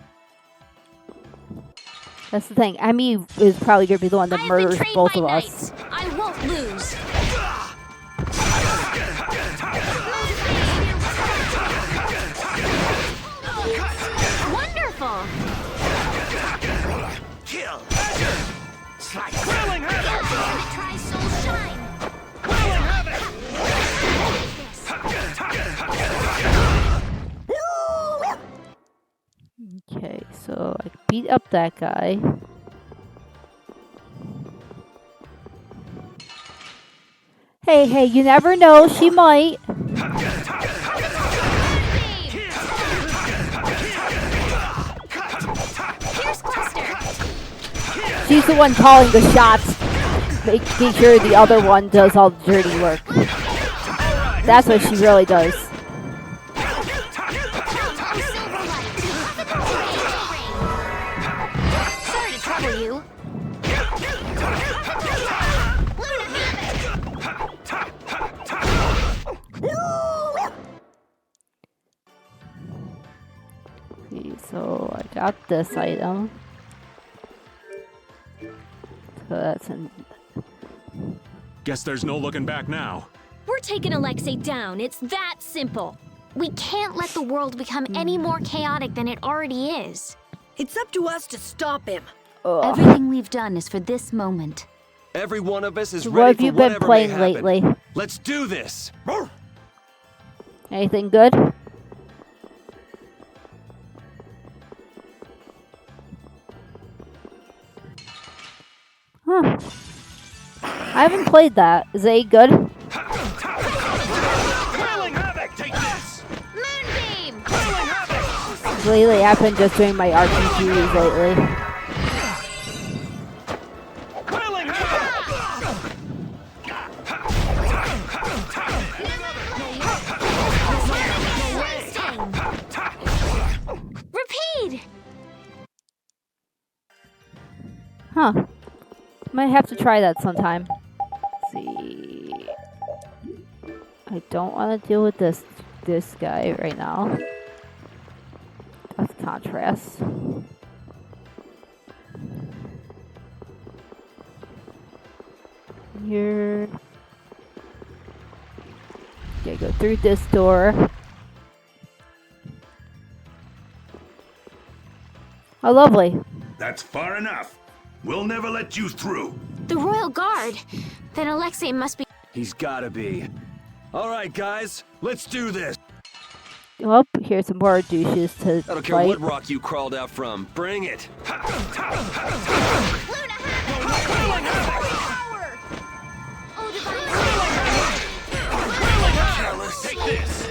That's the thing. Amy is probably gonna be the one that murders both of us. I won't lose. Wonderful. Kill. Slice. Thrilling havoc. Try Soul Shine. Thrilling havoc. Okay, so I beat up that guy. Hey, you never know. She might. She's the one calling the shots, making sure the other one does all the dirty work. That's what she really does. Sorry to trouble you. Okay, so I got this item. So that's in. Guess there's no looking back now. We're taking Alexei down. It's that simple. We can't let the world become any more chaotic than it already is. It's up to us to stop him. Everything we've done is for this moment. Every one of us is So ready what have for you been whatever may playing happen. lately? Let's do this. Anything good? Huh. I haven't played that. Is it good? Thrilling havoc. Take this. Moonbeam. Thrilling havoc. Lately, I've been just doing my RPGs lately. Thrilling havoc. Repeat. Huh. Might have to try that sometime. Let's see. I don't want to deal with this guy right now. contrast. Here. Okay, go through this door. Oh, lovely. That's far enough. We'll never let you through. The Royal Guard? Then Alexei must be. He's gotta be. All right, guys, let's do this. Oh, here's some more douches to I don't care fight. what rock you crawled out from. Bring it. Take this.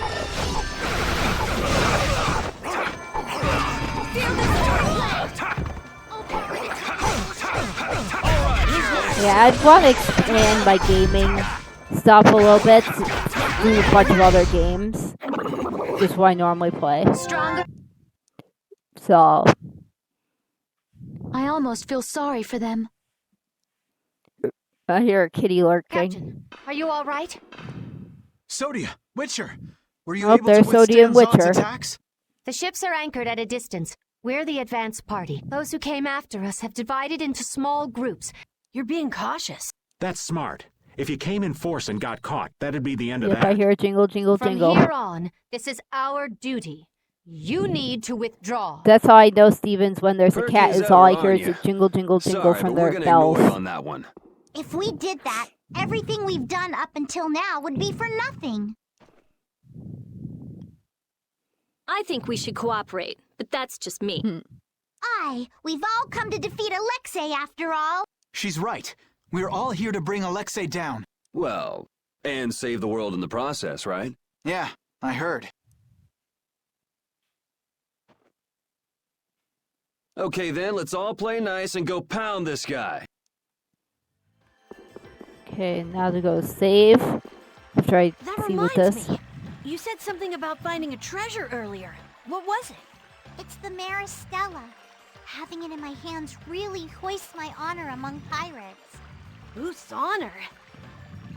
Yeah, I'd want to expand my gaming stuff a little bit, do a bunch of other games, just what I normally play. Stronger. So, I almost feel sorry for them. I hear a kitty lurking. Captain, are you all right? Sodia, Witcher, were you Oh, able there's to withstand Sodia and Zod's Witcher. attacks? The ships are anchored at a distance. We're the advance party. Those who came after us have divided into small groups. You're being cautious. That's smart. If you came in force and got caught, that'd be the end of If that. I hear a jingle, jingle, From jingle. here on, this is our duty. You need to withdraw. That's how I know Stevens when there's a cat Perky's is all I out hear on is ya. a jingle, jingle, jingle Sorry, from but we're their gonna bells. ignore you on that one. If we did that, everything we've done up until now would be for nothing. I think we should cooperate, but that's just me. Aye, we've all come to defeat Alexei after all. She's right. We're all here to bring Alexei down. Well, and save the world in the process, right? Yeah, I heard. Okay then, let's all play nice and go pound this guy. Okay, now to go save. After I That see what reminds this. me. You said something about finding a treasure earlier. What was it? It's the Maristella. Having it in my hands really hoists my honor among pirates. Boosts honor.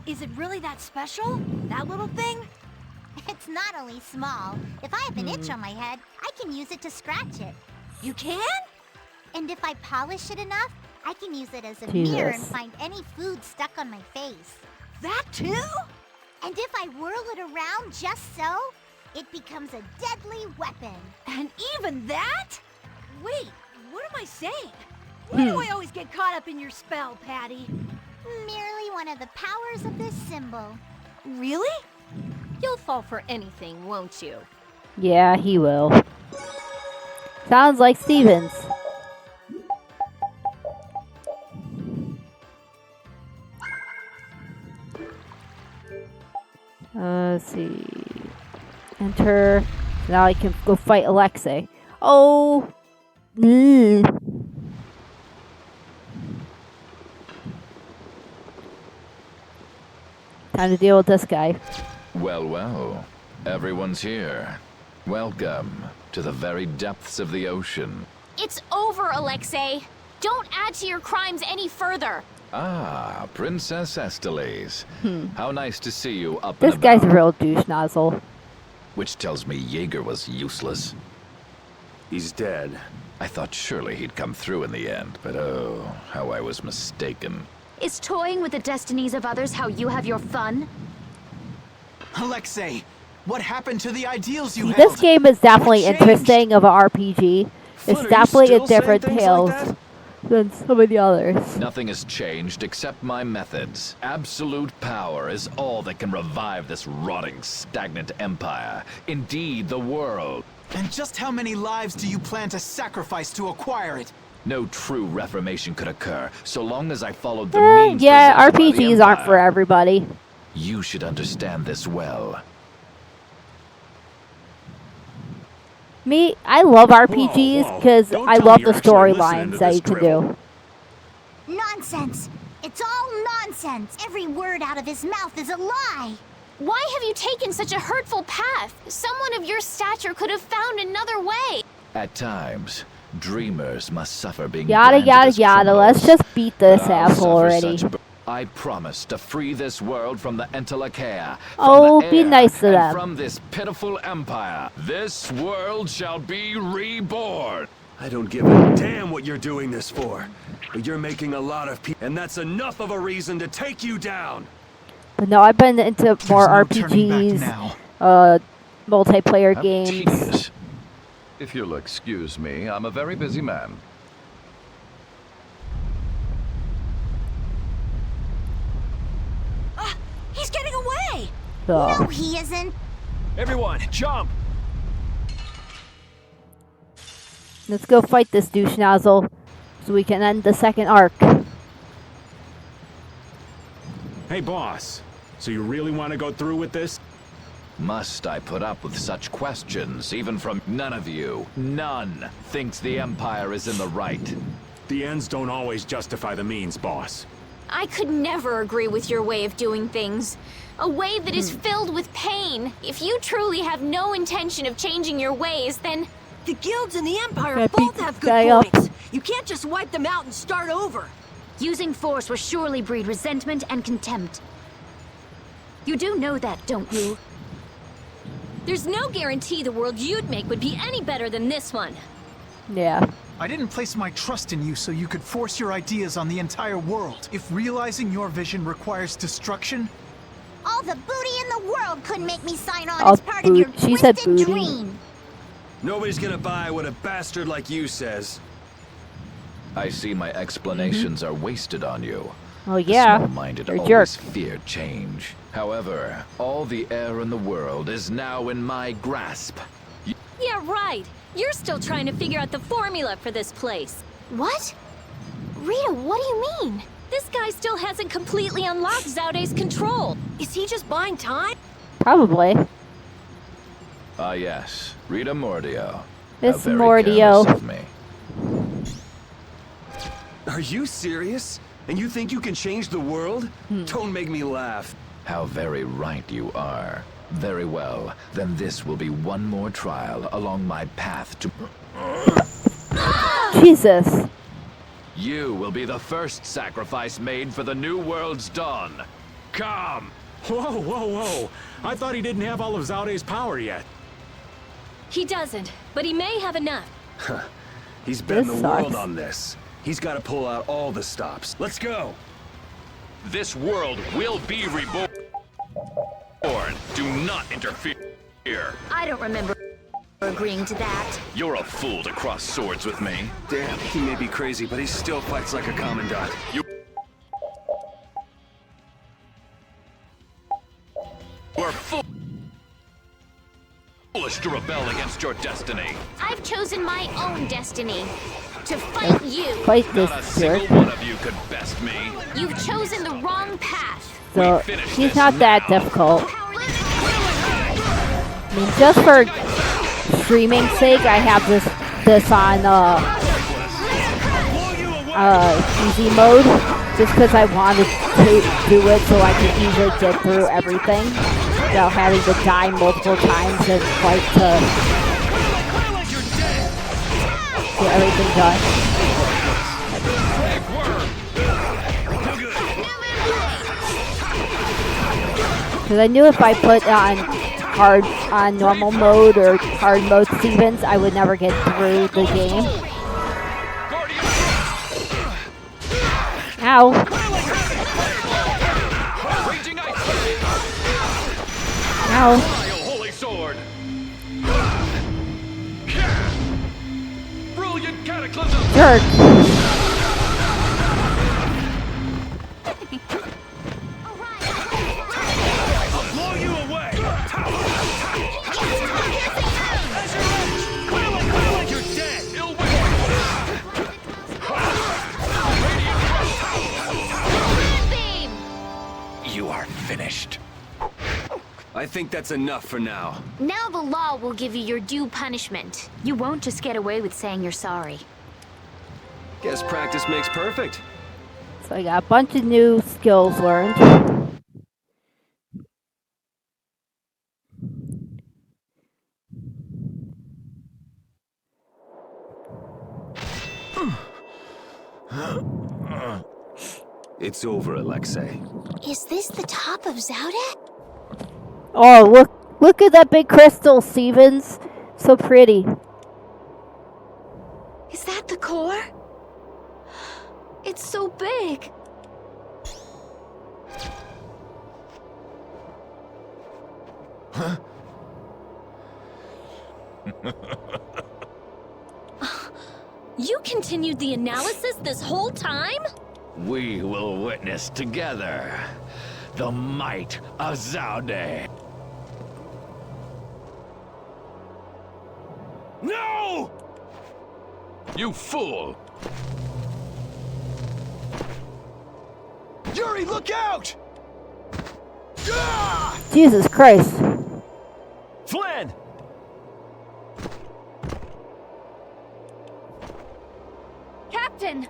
Is it really that special? That little thing? It's not only small. If I have an itch on my head, I can use it to scratch it. You can? And if I polish it enough, I can use it as a Jesus. mirror and find any food stuck on my face. That too? And if I whirl it around just so, it becomes a deadly weapon. And even that? Wait, what am I saying? Why do I always get caught up in your spell, Patty? Merely one of the powers of this symbol. Really? You'll fall for anything, won't you? Yeah, he will. Sounds like Stevens. Let's see. Enter. Now I can go fight Alexei. Oh. Time to deal with this guy. Well, well. Everyone's here. Welcome to the very depths of the ocean. It's over, Alexei. Don't add to your crimes any further. Ah, Princess Esteles. How nice to see you up This and guy's a about. real douche nozzle. Which tells me Jaeger was useless. He's dead. I thought surely he'd come through in the end, but oh, how I was mistaken. Is toying with the destinies of others how you have your fun? Alexei, what happened to the ideals you held? This game is definitely What changed? interesting of an RPG. It's Flitter, you definitely still a saying different things like tales that? than some of the others. Nothing has changed except my methods. Absolute power is all that can revive this rotting, stagnant empire. Indeed, the world. And just how many lives do you plan to sacrifice to acquire it? No true reformation could occur so long as I followed the means Yeah, possessed by the RPGs aren't for Empire. everybody. You should understand this well. Me, I love RPGs whoa. because Don't I tell love me the you're actually listening storylines to that this you can drivel. do. Nonsense! It's all nonsense! Every word out of his mouth is a lie! Why have you taken such a hurtful path? Someone of your stature could have found another way. At times, dreamers must suffer being Yada branded yada as yada. criminals. Let's just beat this But I'll asshole suffer already. such I promise to free this world from the Entelakea, Oh, from the be air, nice to and them. from this pitiful empire. This world shall be reborn. I don't give a damn what you're doing this for, but you're making a lot of people, and that's enough of a reason to take you down. But no, I've been into more no turning back RPGs, now. multiplayer games. Tedious. If you'll excuse me, I'm a very busy man. He's getting away! So. No, he isn't. Everyone, jump! Let's go fight this douche nozzle so we can end the second arc. Hey, boss. So you really want to go through with this? Must I put up with such questions, even from none of you? None thinks the Empire is in the right. The ends don't always justify the means, boss. I could never agree with your way of doing things. A way that is filled with pain. If you truly have no intention of changing your ways, then... The guilds and the Empire Can I both beat have this guy good up? points. You can't just wipe them out and start over. Using force will surely breed resentment and contempt. You do know that, don't you? There's no guarantee the world you'd make would be any better than this one. Yeah. I didn't place my trust in you so you could force your ideas on the entire world. If realizing your vision requires destruction... All the booty in the world couldn't make me sign on All as part of your she said twisted booty. dream. Nobody's gonna buy what a bastard like you says. I see my explanations are wasted on you. Oh yeah. The small-minded You're a always jerk. fear change. However, all the air in the world is now in my grasp. Yeah, right. You're still trying to figure out the formula for this place. What? Rita, what do you mean? This guy still hasn't completely unlocked Zaude's control. Is he just buying time? Probably. Ah yes, Rita Mordio. This How very Mordio. careless of me. Are you serious? And you think you can change the world? Don't make me laugh. How very right you are. Very well, then this will be one more trial along my path to... Jesus. You will be the first sacrifice made for the new world's dawn. Come! Whoa, whoa, whoa! I thought he didn't have all of Zaude's power yet. He doesn't, but he may have enough. He's bet This the world sucks. on this. He's got to pull out all the stops. Let's go. This world will be reborn. Do not interfere. I don't remember agreeing to that. You're a fool to cross swords with me. Damn, he may be crazy, but he still fights like a commandant. We're foolish to rebel against your destiny. I've chosen my own destiny. To fight you. Fight this Not a single jerk. one of you could best me. You've chosen the wrong path. So he's not that difficult. I mean, just for streaming's sake, I have this on easy mode, just because I wanted to do it so I could easily get through everything without having to die multiple times and fight to get everything done. Because I knew if I put on normal mode or hard mode Stevens, I would never get through the game. Ow. Ow. Holy sword. Brilliant cataclysm. Jerk. I'll blow you away! You're dead! You are finished. I think that's enough for now. Now the law will give you your due punishment. You won't just get away with saying you're sorry. Guess practice makes perfect. So I got a bunch of new skills learned. It's over, Alexei. Is this the top of Zaudet? Oh, look at that big crystal, Stevens. So pretty. Is that the core? It's so big. Huh? You continued the analysis this whole time? We will witness together the might of Zaudet. No! You fool! Yuri, look out! Jesus Christ. Flynn! Captain!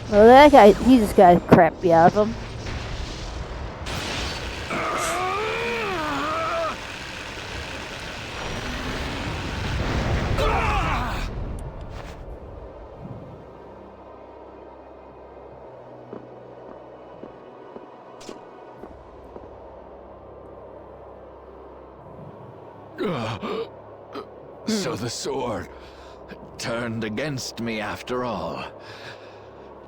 Well, that guy, he just got crap out of him. So the sword turned against me after all.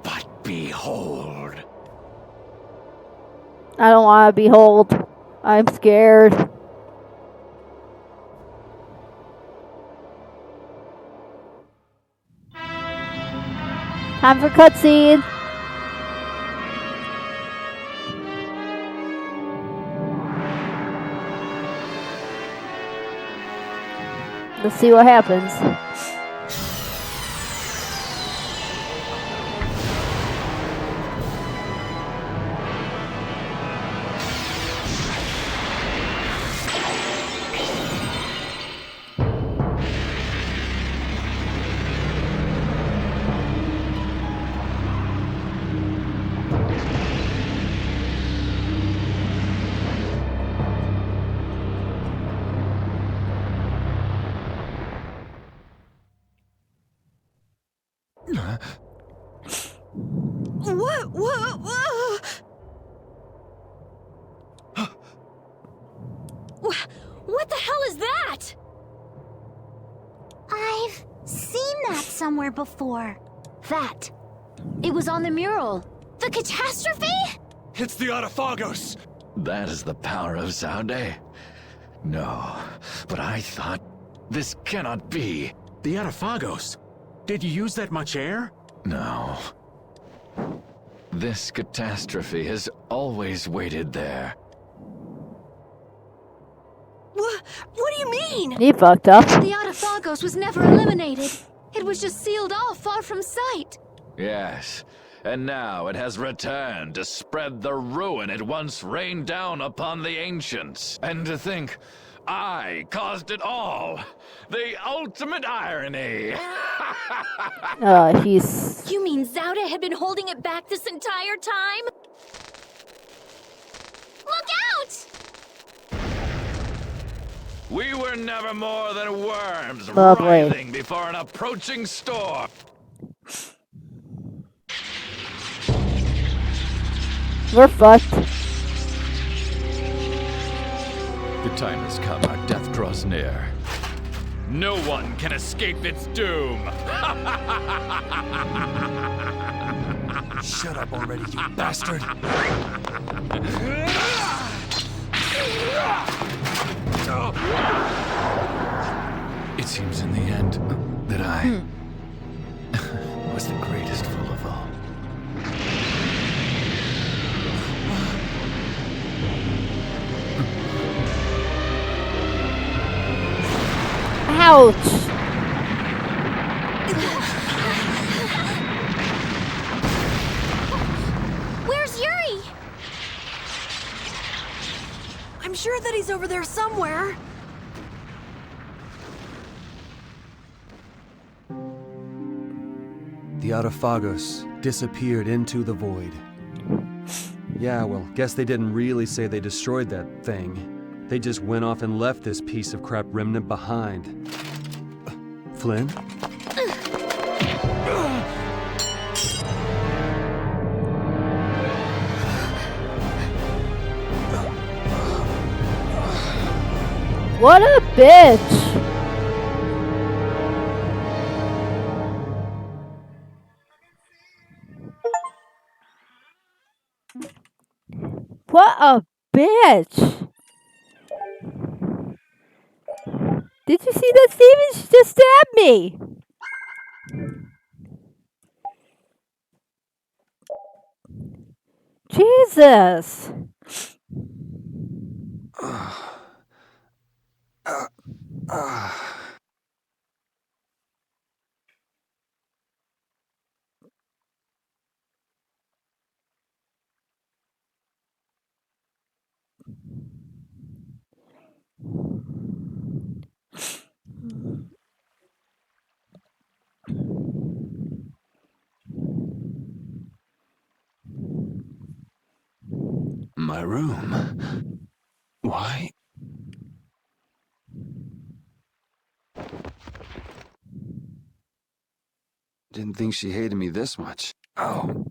But behold. I don't want to behold. I'm scared. Time for cutscene. Let's see what happens. What the hell is that? I've seen that somewhere before. That. It was on the mural. The catastrophe? It's the Autophagos! That is the power of Zaudet? No, but I thought this cannot be. The Autophagos? Did you use that much air? No. This catastrophe has always waited there. What do you mean? He fucked up. The Autophagos was never eliminated. It was just sealed off far from sight. Yes, and now it has returned to spread the ruin it once rained down upon the ancients. And to think, I caused it all. The ultimate irony. He's... You mean Zaudet had been holding it back this entire time? Look out! We were never more than worms Lovely. writhing before an approaching storm. We're fucked. The time has come. Our death draws near. No one can escape its doom. Shut up already, you bastard! It seems in the end that I was the greatest fool of all. Ouch! Where's Yuri? I'm sure that he's over there somewhere. The Autophagos disappeared into the void. Yeah, well, guess they didn't really say they destroyed that thing. They just went off and left this piece of crap remnant behind. Flynn? What a bitch! What a bitch! Did you see that, Steven? She just stabbed me! Jesus! My room. Why? Didn't think she hated me this much. Oh.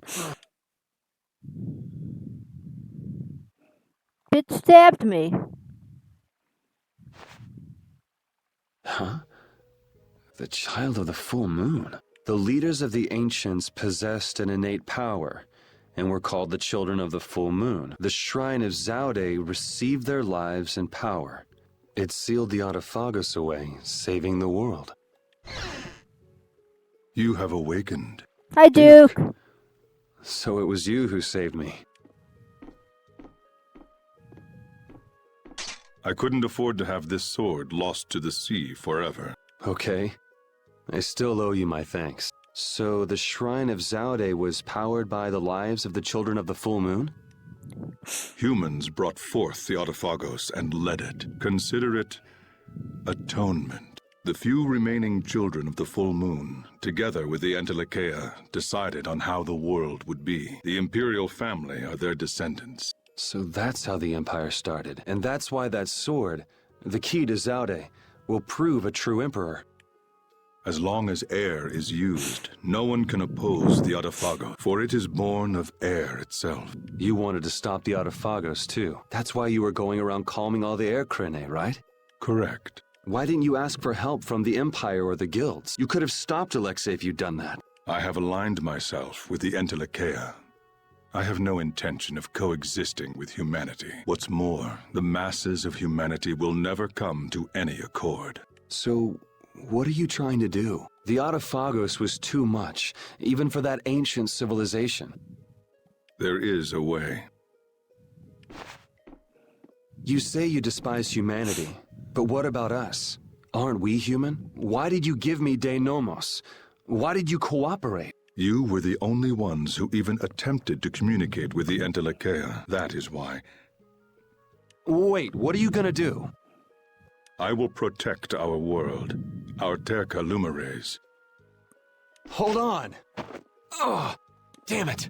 Bitch stabbed me. Huh? The child of the full moon. The leaders of the ancients possessed an innate power, and were called the children of the full moon. The shrine of Zaude received their lives and power. It sealed the Autophagos away, saving the world. You have awakened. Hi, Duke. So it was you who saved me. I couldn't afford to have this sword lost to the sea forever. Okay. I still owe you my thanks. So the Shrine of Zaude was powered by the lives of the children of the full moon? Humans brought forth the Autophagos and led it. Consider it atonement. The few remaining children of the full moon, together with the Entelechea, decided on how the world would be. The imperial family are their descendants. So that's how the Empire started. And that's why that sword, the key to Zaude, will prove a true emperor. As long as air is used, no one can oppose the Autophagos, for it is born of air itself. You wanted to stop the Autophagos, too. That's why you were going around calming all the air crinae, right? Correct. Why didn't you ask for help from the Empire or the guilds? You could have stopped Alexei if you'd done that. I have aligned myself with the Entelechea. I have no intention of coexisting with humanity. What's more, the masses of humanity will never come to any accord. So, what are you trying to do? The Autophagos was too much, even for that ancient civilization. There is a way. You say you despise humanity, but what about us? Aren't we human? Why did you give me De Nomos? Why did you cooperate? You were the only ones who even attempted to communicate with the Entelechea. That is why. Wait, what are you gonna do? I will protect our world, our Terca Lumares. Hold on! Oh, damn it!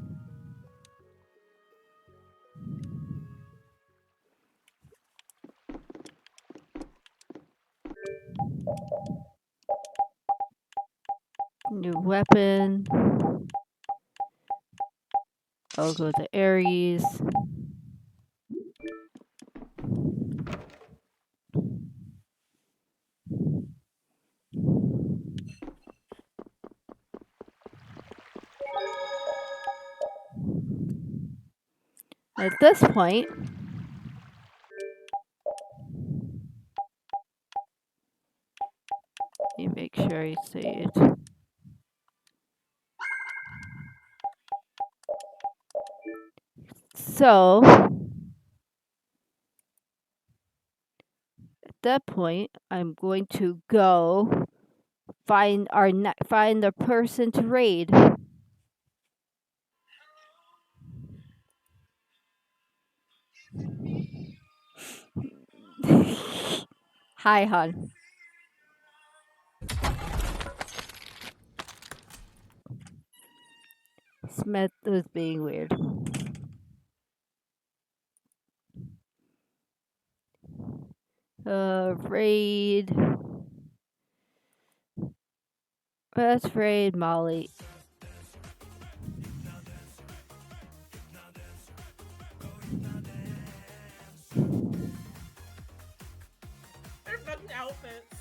New weapon. I'll go to Ares. At this point, let me make sure I see it. So, at that point, I'm going to go find find the person to raid. Hi, hon. Smith was being weird. Raid. Let's raid Molly. outfits.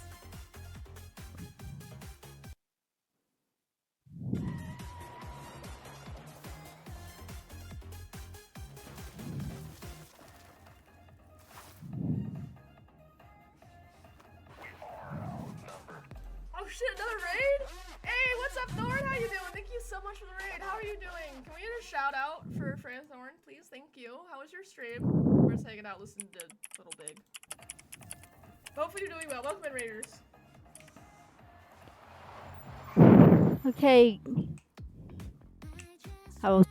Oh shit, another raid? Hey, what's up, Thorn? How you doing? Thank you so much for the raid. How are you doing? Can we get a shout out for Fran Thorn, please? Thank you. How was your stream? We're just hanging out listening to Little Big. Hopefully you're doing well. Welcome in, Raiders. Okay. I will